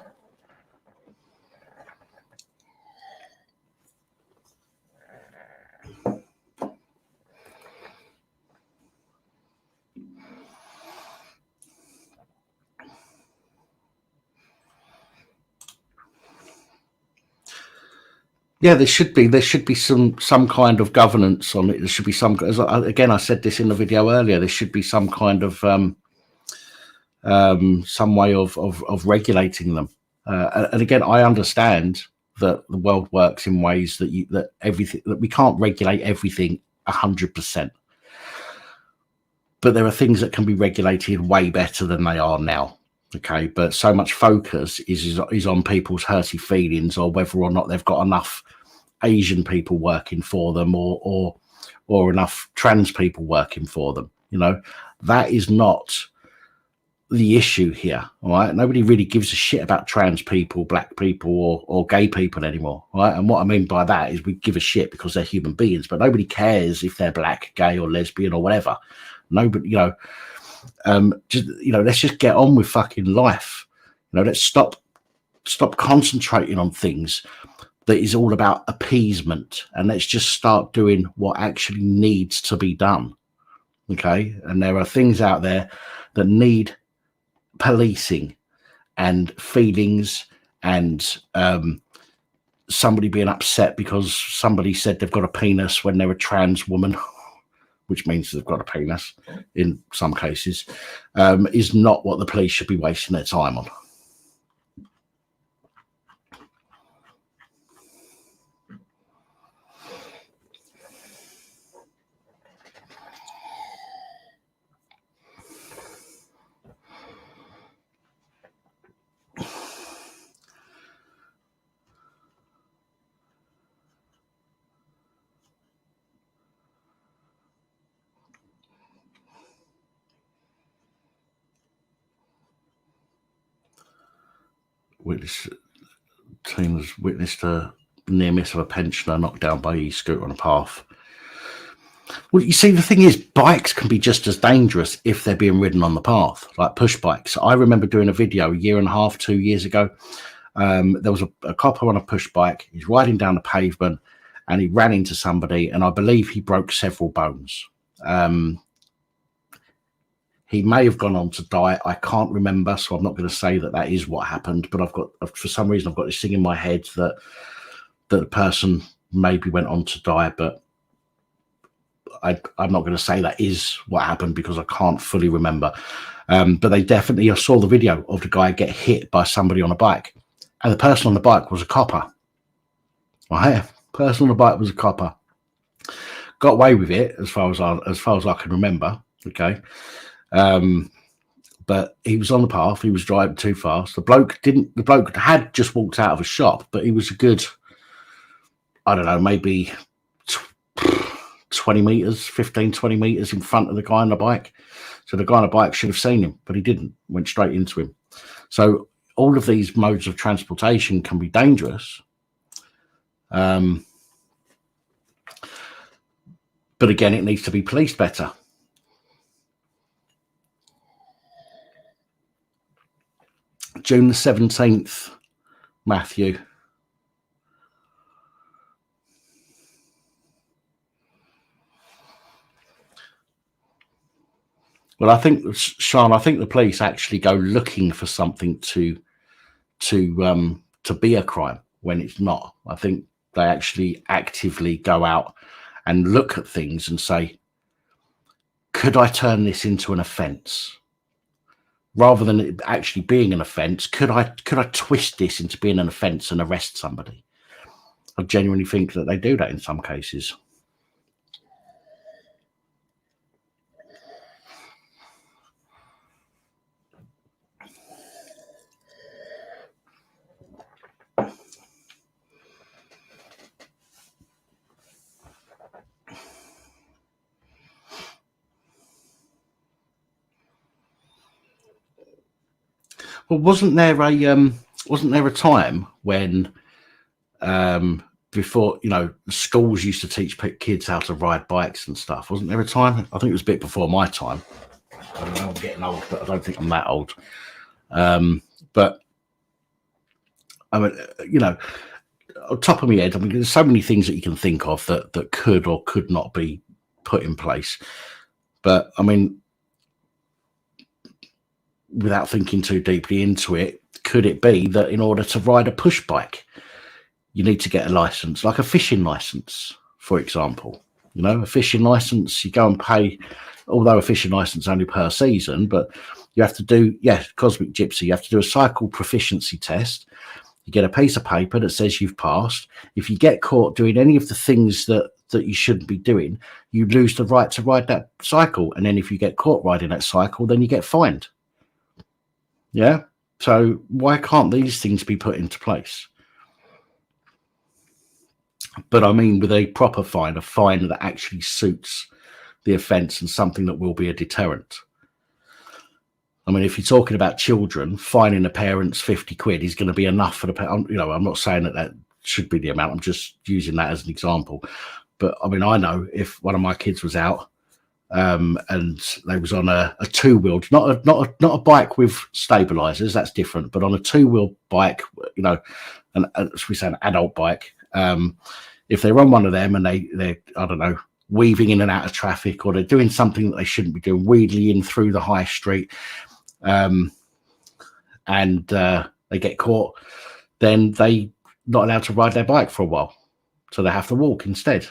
Yeah, there should be some kind of governance on it. There should be some, again, I said this in the video earlier, there should be some kind of some way of regulating them. And again, I understand that the world works in ways that we can't regulate everything 100%. But there are things that can be regulated way better than they are now. Okay, but so much focus is on people's hurty feelings, or whether or not they've got enough Asian people working for them, or enough trans people working for them. You know, that is not the issue here. All right, nobody really gives a shit about trans people, black people, or gay people anymore. All right, and what I mean by that is we give a shit because they're human beings, but nobody cares if they're black, gay, or lesbian, or whatever. Nobody, let's just get on with fucking life. Let's stop concentrating on things that is all about appeasement, and let's just start doing what actually needs to be done. Okay, and there are things out there that need policing and feelings, and somebody being upset because somebody said they've got a penis when they're a trans woman, which means they've got a penis in some cases, is not what the police should be wasting their time on. Team has witnessed a near miss of a pensioner knocked down by e-scooter on a path. Well, you see, the thing is, bikes can be just as dangerous if they're being ridden on the path, like push bikes. I remember doing a video 1.5 to 2 years ago. There was a copper on a push bike. He's riding down the pavement and he ran into somebody, and I believe he broke several bones. He may have gone on to die. I can't remember, so I'm not going to say that is what happened. But for some reason, I've got this thing in my head that the person maybe went on to die. But I'm not going to say that is what happened because I can't fully remember. But they definitely, I saw the video of the guy get hit by somebody on a bike, and the person on the bike was a copper. Right, person on the bike was a copper. Got away with it as far as I can remember. Okay. But he was on the path. He was driving too fast. The bloke had just walked out of a shop, but he was a good, I don't know, maybe 20 meters, 15, 20 meters in front of the guy on the bike. So the guy on the bike should have seen him, but he didn't, went straight into him. So all of these modes of transportation can be dangerous. But again, it needs to be policed better. June the 17th, Matthew. Well, I think, Sean, the police actually go looking for something to be a crime when it's not. I think they actually actively go out and look at things and say, could I turn this into an offence? rather than it actually being an offence, could I twist this into being an offence and arrest somebody? I genuinely think that they do that in some cases. Well, wasn't there a time when before, you know, schools used to teach kids how to ride bikes and stuff? Wasn't there a time? I think it was a bit before my time. I don't know, I'm getting old, but I don't think I'm that old. But I mean, you know, on top of my head, I mean, there's so many things that you can think of that could or could not be put in place. But I mean, without thinking too deeply into it, could it be that in order to ride a push bike, you need to get a license, like a fishing license, for example? You know, a fishing license, you go and pay, although a fishing license only per season, but you have to do, Cosmic Gypsy, you have to do a cycle proficiency test. You get a piece of paper that says you've passed. If you get caught doing any of the things that you shouldn't be doing, you lose the right to ride that cycle. And then if you get caught riding that cycle, then you get fined. Yeah. So why can't these things be put into place? But I mean, with a proper fine, a fine that actually suits the offence and something that will be a deterrent. I mean, if you're talking about children, fining the parents 50 quid is going to be enough for the parent. You know, I'm not saying that should be the amount. I'm just using that as an example. But I mean, I know if one of my kids was out and they was on a two-wheeled, not a bike with stabilizers, that's different, but on a two-wheel bike, you know, should we say an adult bike, if they're on one of them and they're I don't know, weaving in and out of traffic, or they're doing something that they shouldn't be doing, wheedling through the high street, and they get caught, then they're not allowed to ride their bike for a while, so they have to walk instead.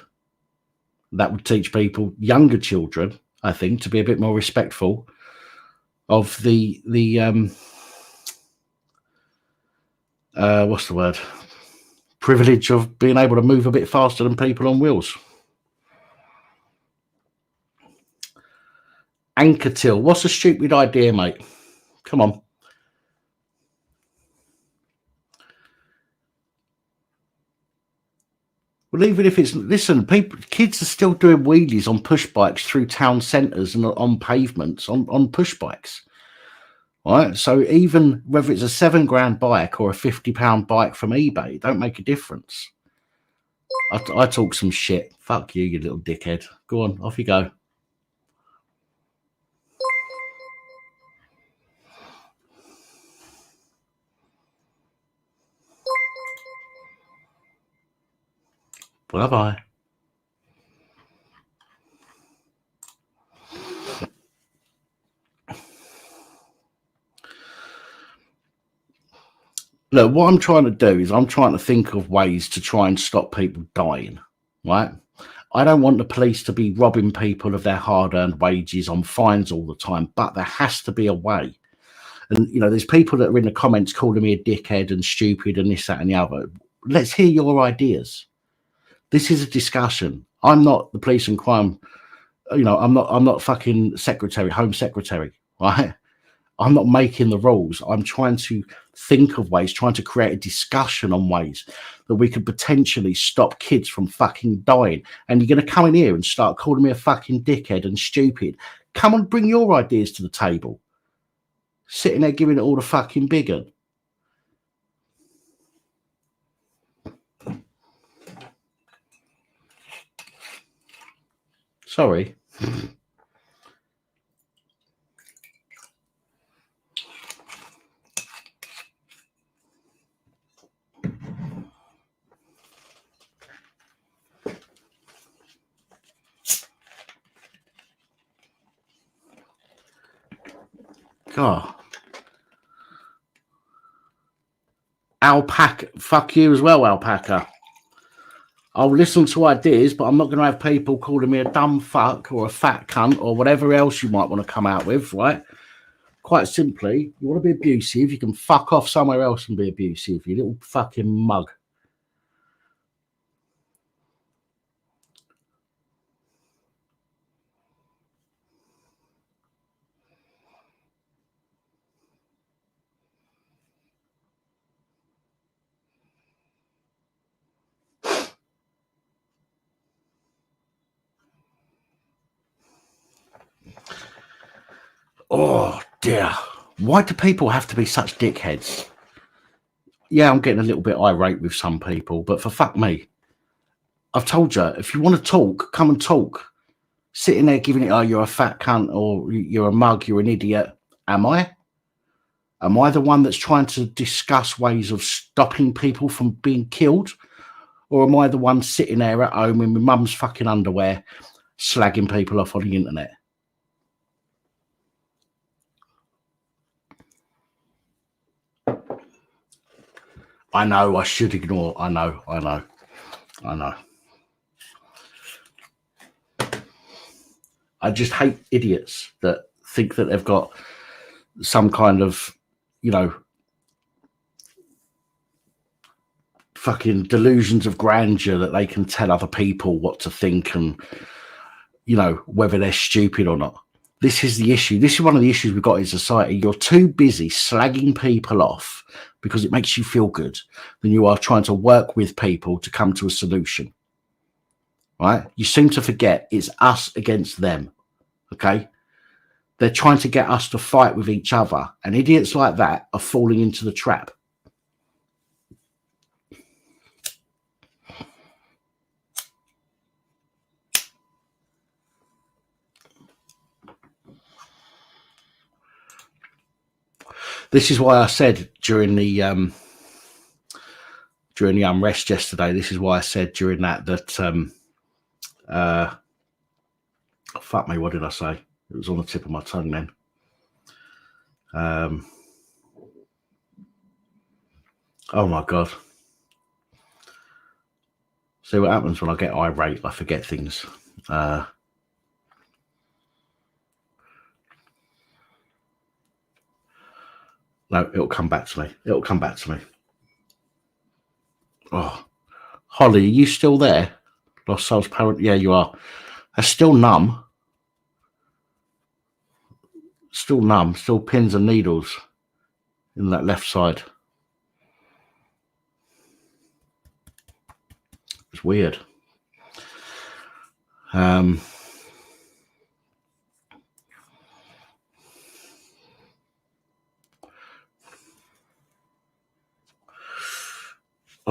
That would teach people, younger children, I think, to be a bit more respectful of the what's the word? Privilege of being able to move a bit faster than people on wheels. Anchor till. What's a stupid idea, mate? Come on. Well, even if it's, listen, kids are still doing wheelies on push bikes through town centres and on pavements on push bikes. Right. So even whether it's a £7,000 bike or a £50 bike from eBay, it don't make a difference. I talk some shit. Fuck you, you little dickhead. Go on, off you go. Bye-bye. Look, what I'm trying to do is I'm trying to think of ways to try and stop people dying, right? I don't want the police to be robbing people of their hard-earned wages on fines all the time, but there has to be a way. And, you know, there's people that are in the comments calling me a dickhead and stupid and this, that, and the other. Let's hear your ideas. This is a discussion. I'm not the police and crime. You know, I'm not fucking home secretary, right? I'm not making the rules. I'm trying to think of ways, trying to create a discussion on ways that we could potentially stop kids from fucking dying. And you're going to come in here and start calling me a fucking dickhead and stupid. Come on, bring your ideas to the table. Sitting there giving it all the fucking big un. Sorry. God. Alpaca. Fuck you as well, Alpaca. I'll listen to ideas, but I'm not going to have people calling me a dumb fuck or a fat cunt or whatever else you might want to come out with, right? quite simply, you want to be abusive, you can fuck off somewhere else and be abusive, you little fucking mug. Oh dear. Why do people have to be such dickheads? Yeah, I'm getting a little bit irate with some people, but for fuck me. I've told you, if you want to talk, come and talk. Sitting there giving it, oh, you're a fat cunt or you're a mug, you're an idiot. Am I? Am I the one that's trying to discuss ways of stopping people from being killed? Or am I the one sitting there at home in my mum's fucking underwear, slagging people off on the internet? I know I should ignore. I know. I just hate idiots that think that they've got some kind of, you know, fucking delusions of grandeur that they can tell other people what to think and, you know, whether they're stupid or not. This is the issue. This is one of the issues we've got in society. You're too busy slagging people off because it makes you feel good than you are trying to work with people to come to a solution. Right? You seem to forget it's us against them. Okay? They're trying to get us to fight with each other, and idiots like that are falling into the trap. This is why I said during the unrest yesterday. This is why I said during that fuck me, what did I say? It was on the tip of my tongue then. Oh my God. See what happens when I get irate, I forget things. No, it'll come back to me. It'll come back to me. Oh, Holly, are you still there? Lost Souls Parent? Yeah, you are. That's still numb. Still numb. Still pins and needles in that left side. It's weird.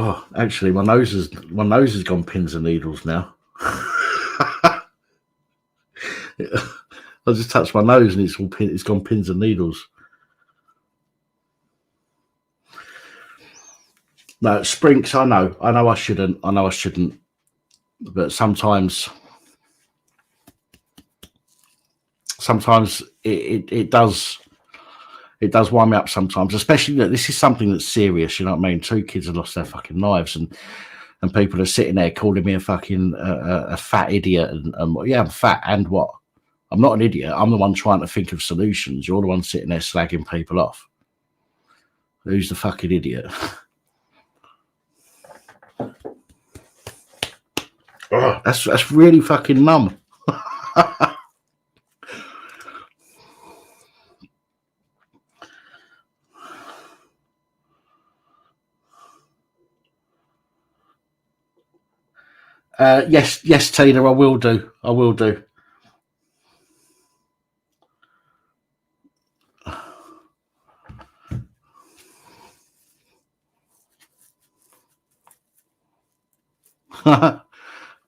Oh, actually, my nose has gone pins and needles now. I just touched my nose and it's gone pins and needles. No, Sprinks, I know I shouldn't. But sometimes it does wind me up sometimes, especially that this is something that's serious, you know what I mean? 2 kids have lost their fucking lives and people are sitting there calling me a fucking a fat idiot and yeah, I'm fat and what? I'm not an idiot. I'm the one trying to think of solutions. You're the one sitting there slagging people off. Who's the fucking idiot? Oh, that's really fucking numb. Yes, Tina, I will do.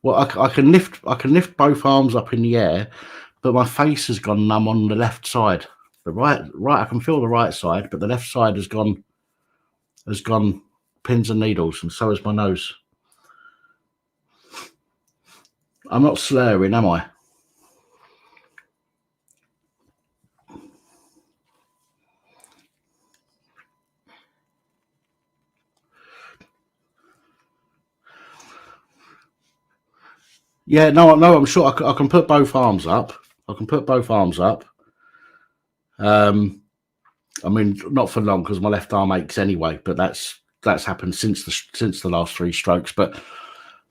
Well, I can lift both arms up in the air, but my face has gone numb on the left side. The right, I can feel the right side, but the left side has gone pins and needles, and so has my nose. I'm not slurring, am I? Yeah, no, I'm sure I can put both arms up. I mean, not for long because my left arm aches anyway. But that's happened since the last 3 strokes. But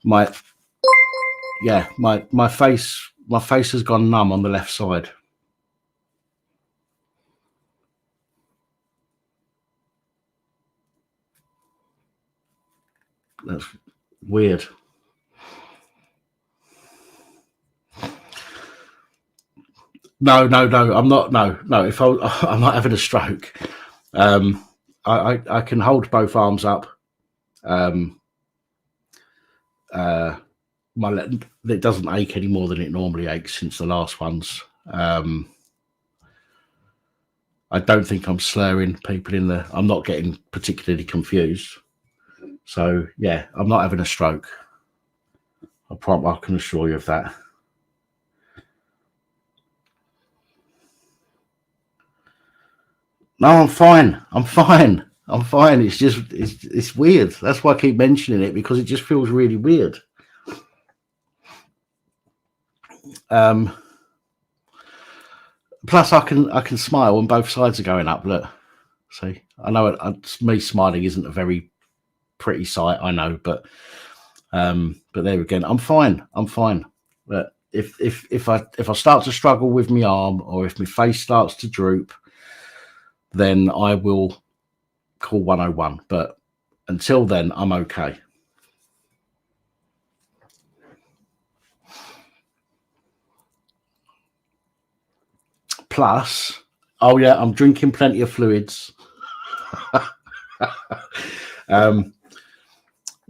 my face has gone numb on the left side. That's weird. No, I'm not. No. If I'm not having a stroke, I can hold both arms up. It doesn't ache any more than it normally aches since the last ones. I don't think I'm slurring people in there. I'm not getting particularly confused. So yeah, I'm not having a stroke. I can assure you of that. No, I'm fine. It's just it's weird. That's why I keep mentioning it, because it just feels really weird. Plus, I can smile when both sides are going up. Look, see, I know me smiling isn't a very pretty sight, I know, but there again, I'm fine. But if I start to struggle with my arm, or if my face starts to droop, then I will call 101. But until then, I'm okay. Plus, oh yeah, I'm drinking plenty of fluids.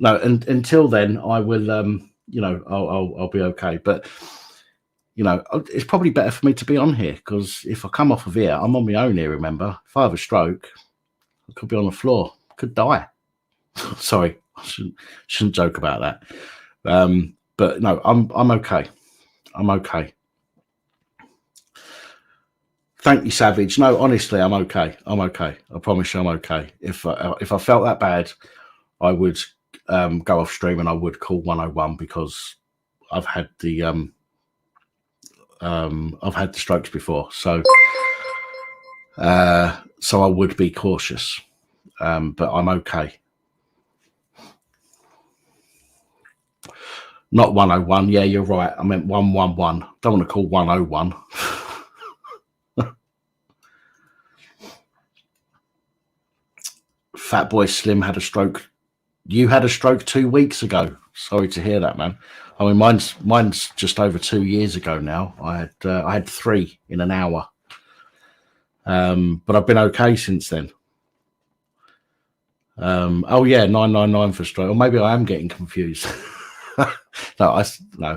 No, and until then, I will, I'll be okay. But it's probably better for me to be on here, because if I come off of here, I'm on my own here. Remember, if I have a stroke, I could be on the floor, could die. Sorry, I shouldn't joke about that. But no, I'm okay. I'm okay. Thank you, Savage. No, honestly, I'm okay. I promise you, I'm okay. If I felt that bad, I would go off stream and I would call 101, because I've had the strokes before, so I would be cautious. But I'm okay. Not 101. Yeah, you're right. I meant 111. Don't want to call 101. Fat Boy Slim had a stroke. You had a stroke 2 weeks ago. Sorry to hear that, man. I mean, mine's just over 2 years ago now. I had 3 in an hour. But I've been okay since then. Oh yeah, 999 for stroke. Or maybe I am getting confused. No,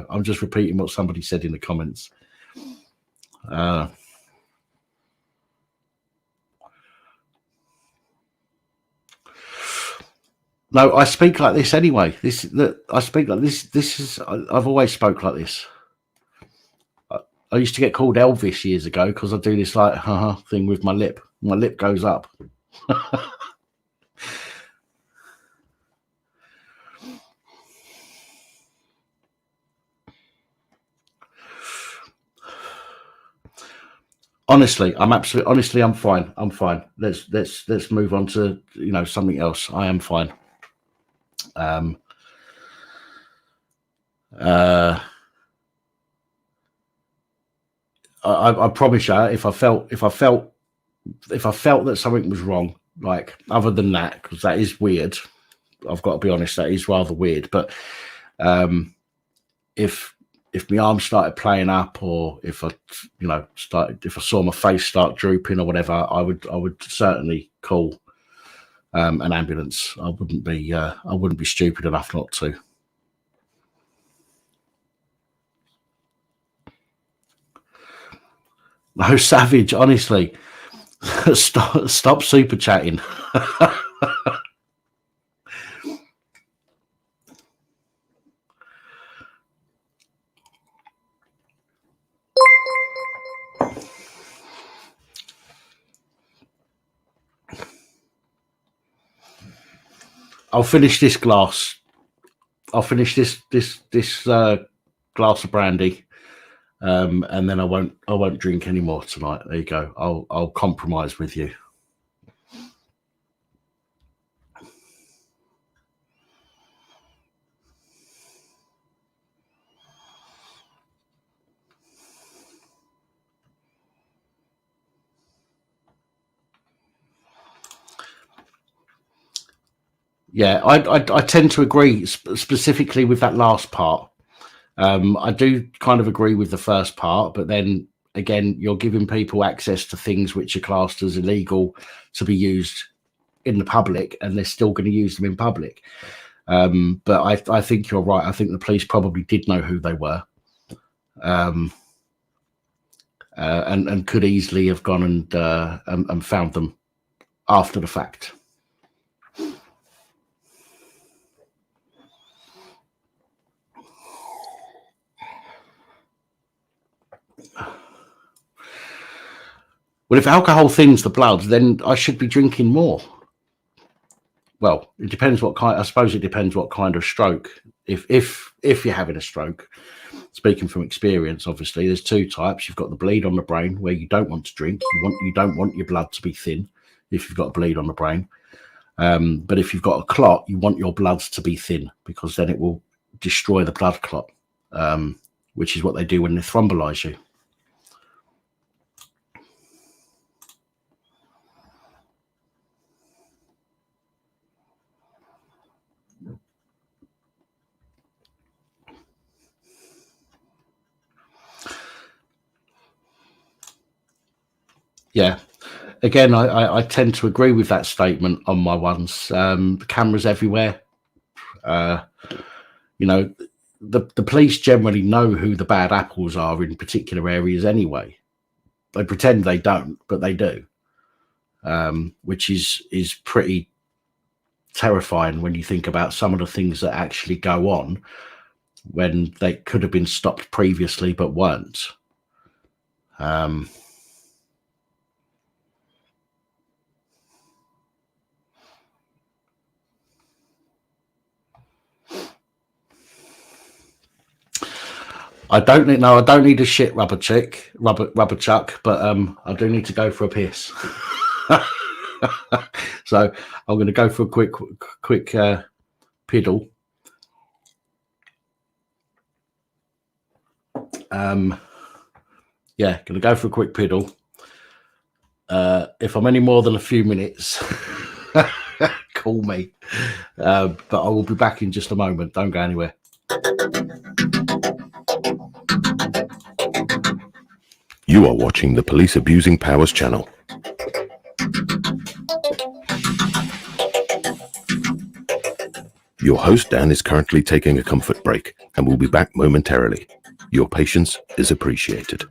I'm just repeating what somebody said in the comments. No, I speak like this anyway. I speak like this. I've always spoke like this. I used to get called Elvis years ago because I do this like thing with my lip. My lip goes up. Honestly, I'm fine. I'm fine. Let's move on to something else. I am fine. I promise you, if I felt that something was wrong, like other than that, because that is weird. I've got to be honest, that is rather weird. But if my arm started playing up, or if I saw my face start drooping or whatever, I would certainly call an ambulance. I wouldn't be stupid enough not to. No, Savage, honestly, stop super chatting. I'll finish this glass. I'll finish this glass of brandy, and then I won't drink anymore tonight. There you go. I'll compromise with you. Yeah, I tend to agree specifically with that last part. I do kind of agree with the first part, but then again, you're giving people access to things which are classed as illegal to be used in the public, and they're still going to use them in public. But I think you're right. I think the police probably did know who they were, and could easily have gone and found them after the fact. Well, if alcohol thins the blood, then I should be drinking more. Well, it depends what kind. I suppose it depends what kind of stroke. If you're having a stroke, speaking from experience, obviously there's two types. You've got the bleed on the brain, where you don't want to drink. You don't want your blood to be thin if you've got a bleed on the brain. But if you've got a clot, you want your blood to be thin, because then it will destroy the blood clot, which is what they do when they thrombolyze you. Yeah. Again, I tend to agree with that statement on my ones. The cameras everywhere. You know, the police generally know who the bad apples are in particular areas anyway. They pretend they don't, but they do, which is pretty terrifying when you think about some of the things that actually go on when they could have been stopped previously but weren't. I don't need a shit rubber chuck, but I do need to go for a piss. So I'm going to go for a quick piddle. Yeah, going to go for a quick piddle. If I'm any more than a few minutes, call me. But I will be back in just a moment. Don't go anywhere. You are watching the Police Abusing Powers channel. Your host, Dan, is currently taking a comfort break and will be back momentarily. Your patience is appreciated.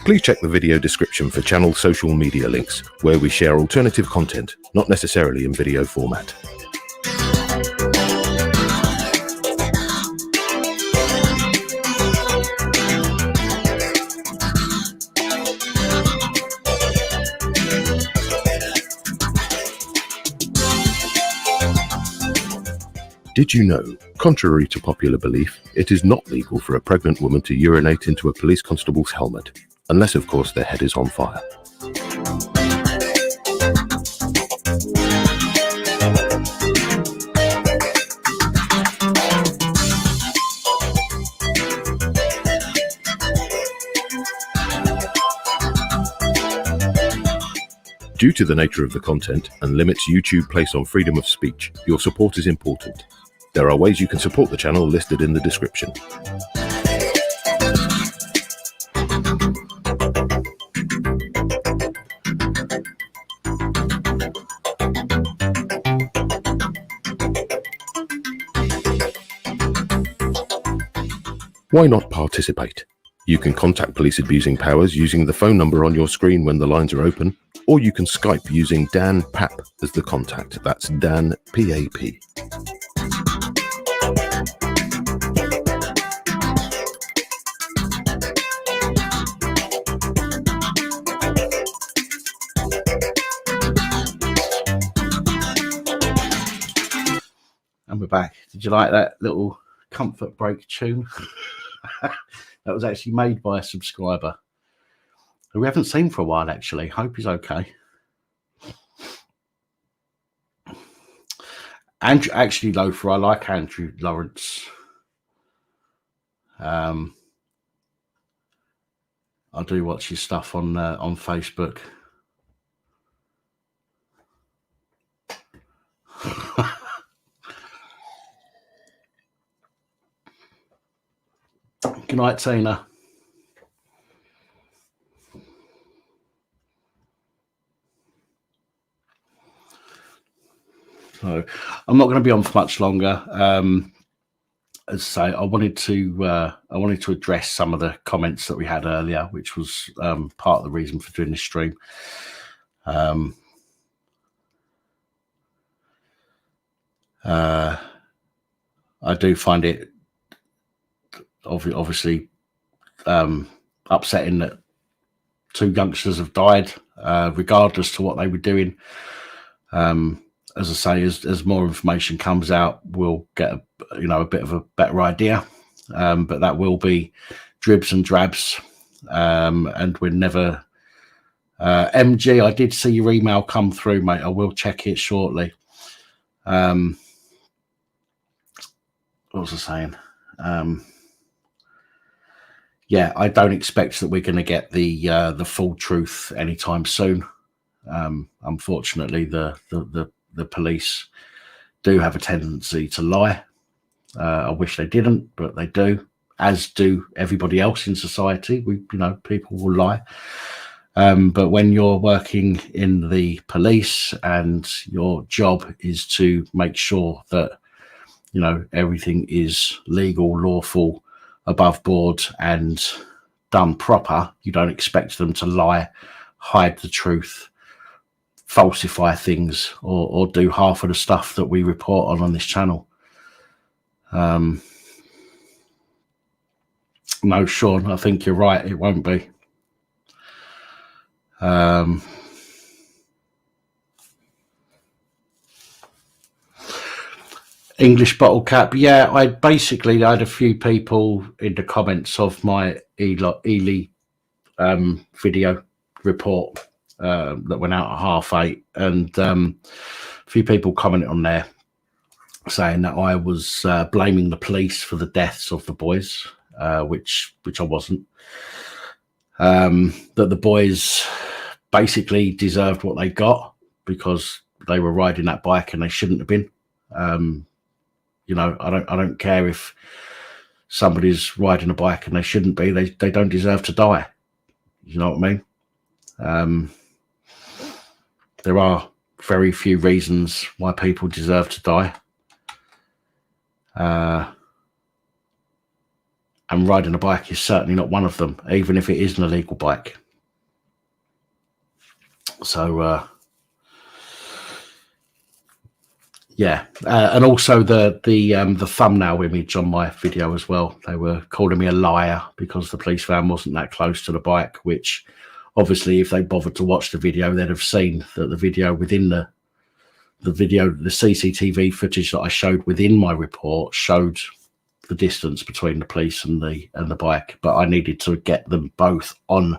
Please check the video description for channel social media links, where we share alternative content, not necessarily in video format. Did you know, contrary to popular belief, it is not legal for a pregnant woman to urinate into a police constable's helmet, unless of course their head is on fire. Due to the nature of the content and limits YouTube place on freedom of speech, your support is important. There are ways you can support the channel listed in the description. Why not participate? You can contact Police Abusing Powers using the phone number on your screen when the lines are open, or you can Skype using Dan Pap as the contact. That's Dan P-A-P. And we're back. Did you like that little comfort break tune? That was actually made by a subscriber who we haven't seen for a while, actually. Hope he's okay. Andrew, actually, Loafer, I like Andrew Lawrence. I do watch his stuff on Facebook. Good night, Tina. So I'm not going to be on for much longer. As I say, I wanted to address some of the comments that we had earlier, which was part of the reason for doing this stream. I do find it obviously upsetting that 2 youngsters have died, regardless to what they were doing. As I say, as more information comes out, we'll get a bit of a better idea. But that will be dribs and drabs, and we're never. MG, I did see your email come through, mate. I will check it shortly. What was I saying? Yeah, I don't expect that we're going to get the full truth anytime soon. Unfortunately, the police do have a tendency to lie. I wish they didn't, but they do, as do everybody else in society. People will lie. But when you're working in the police and your job is to make sure that, everything is legal, lawful, above board and done proper, you don't expect them to lie, hide the truth, falsify things, or do half of the stuff that we report on this channel. No, Sean, I think you're right. It won't be. English bottle cap. Yeah, I had a few people in the comments of my Ely video report that went out at 8:30, and a few people commented on there saying that I was blaming the police for the deaths of the boys, which I wasn't. That the boys basically deserved what they got because they were riding that bike and they shouldn't have been. I don't care if somebody's riding a bike and they shouldn't be. They don't deserve to die. You know what I mean? There are very few reasons why people deserve to die. And riding a bike is certainly not one of them, even if it is an illegal bike. So, yeah, and also the thumbnail image on my video as well. They were calling me a liar because the police van wasn't that close to the bike, which obviously if they bothered to watch the video, they'd have seen that the video within the CCTV footage that I showed within my report showed the distance between the police and the bike. But I needed to get them both on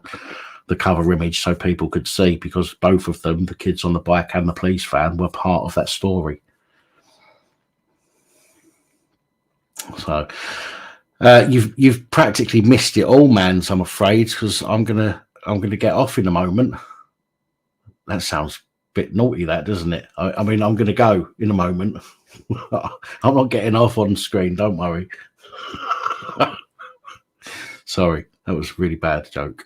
the cover image so people could see, because both of them, the kids on the bike and the police van, were part of that story. So you've practically missed it all, Mans, I'm afraid, because I'm gonna get off in a moment. That sounds a bit naughty, that, doesn't it? I mean, I'm gonna go in a moment. I'm not getting off on screen, don't worry. Sorry, that was a really bad joke.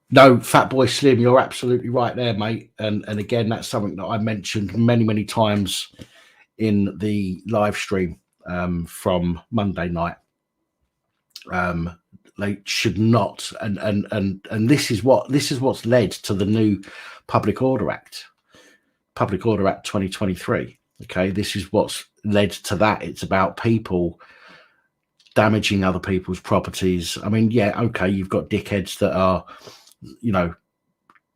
No, Fat Boy Slim, you're absolutely right there, mate. And again, that's something that I mentioned many times in the live stream from Monday night. They should not, and this is what's led to the new Public Order Act 2023. Okay, this is what's led to that. It's about people damaging other people's properties. I mean, yeah, okay, you've got dickheads that are,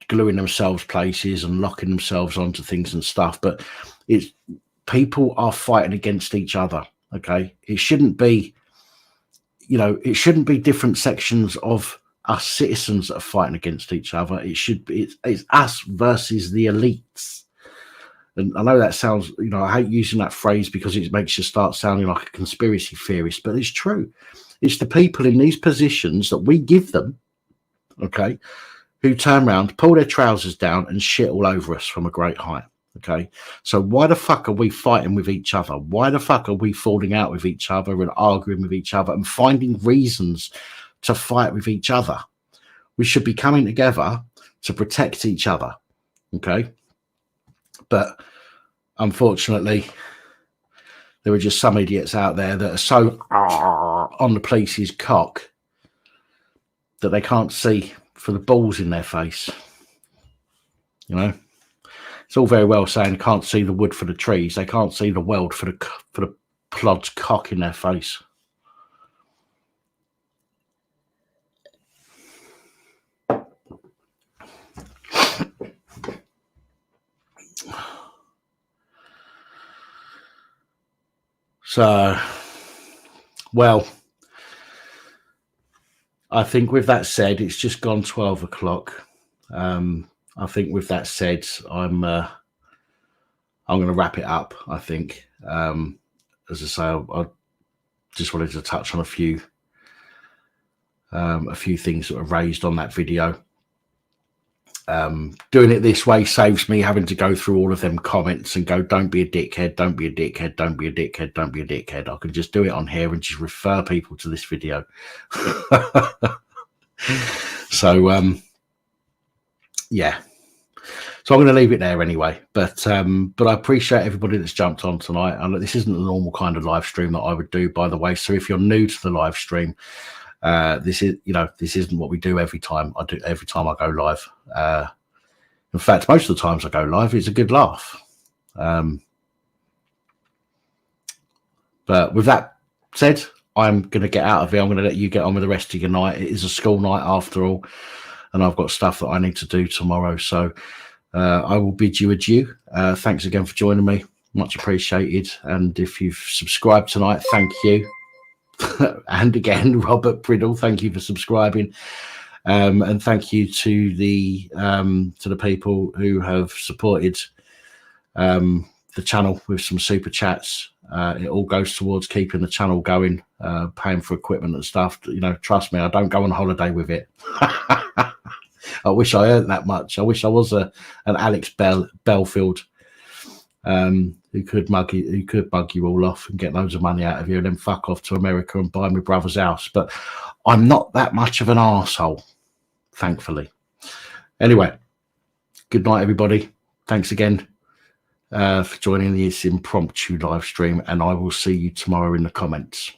gluing themselves places and locking themselves onto things and stuff, but it's people are fighting against each other. Okay, it shouldn't be different sections of us citizens that are fighting against each other. It should be, it's us versus the elites. And I know that sounds, you know, I hate using that phrase because it makes you start sounding like a conspiracy theorist, but it's true. It's the people in these positions that we give them, okay, who turn around, pull their trousers down and shit all over us from a great height. Okay, so why the fuck are we fighting with each other? Why the fuck are we falling out with each other and arguing with each other and finding reasons to fight with each other? We should be coming together to protect each other. Okay, but unfortunately, there are just some idiots out there that are so on the police's cock that they can't see for the balls in their face. You know, it's all very well saying can't see the wood for the trees. They can't see the world for the plod's cock in their face. So, well, I think with that said, it's just gone 12 o'clock. I think with that said, I'm going to wrap it up. I think, as I say, I just wanted to touch on a few things that were raised on that video. Doing it this way saves me having to go through all of them comments and go, don't be a dickhead, don't be a dickhead, don't be a dickhead, don't be a dickhead. I can just do it on here and just refer people to this video. So, yeah. So I'm going to leave it there anyway. But I appreciate everybody that's jumped on tonight. And this isn't the normal kind of live stream that I would do, by the way. So if you're new to the live stream, this isn't what we do every time I go live. In fact, most of the times I go live, it's a good laugh. But with that said, I'm going to get out of here. I'm going to let you get on with the rest of your night. It is a school night after all, and I've got stuff that I need to do tomorrow. So I will bid you adieu. Thanks again for joining me. Much appreciated. And if you've subscribed tonight, thank you. And again, Robert Priddle, thank you for subscribing. And thank you to the people who have supported the channel with some super chats. It all goes towards keeping the channel going, paying for equipment and stuff. You know, trust me, I don't go on holiday with it. I wish I earned that much. I wish I was an Alex Belfield who could mug you all off and get loads of money out of you and then fuck off to America and buy my brother's house. But I'm not that much of an arsehole, thankfully. Anyway, good night, everybody. Thanks again for joining this impromptu live stream, and I will see you tomorrow in the comments.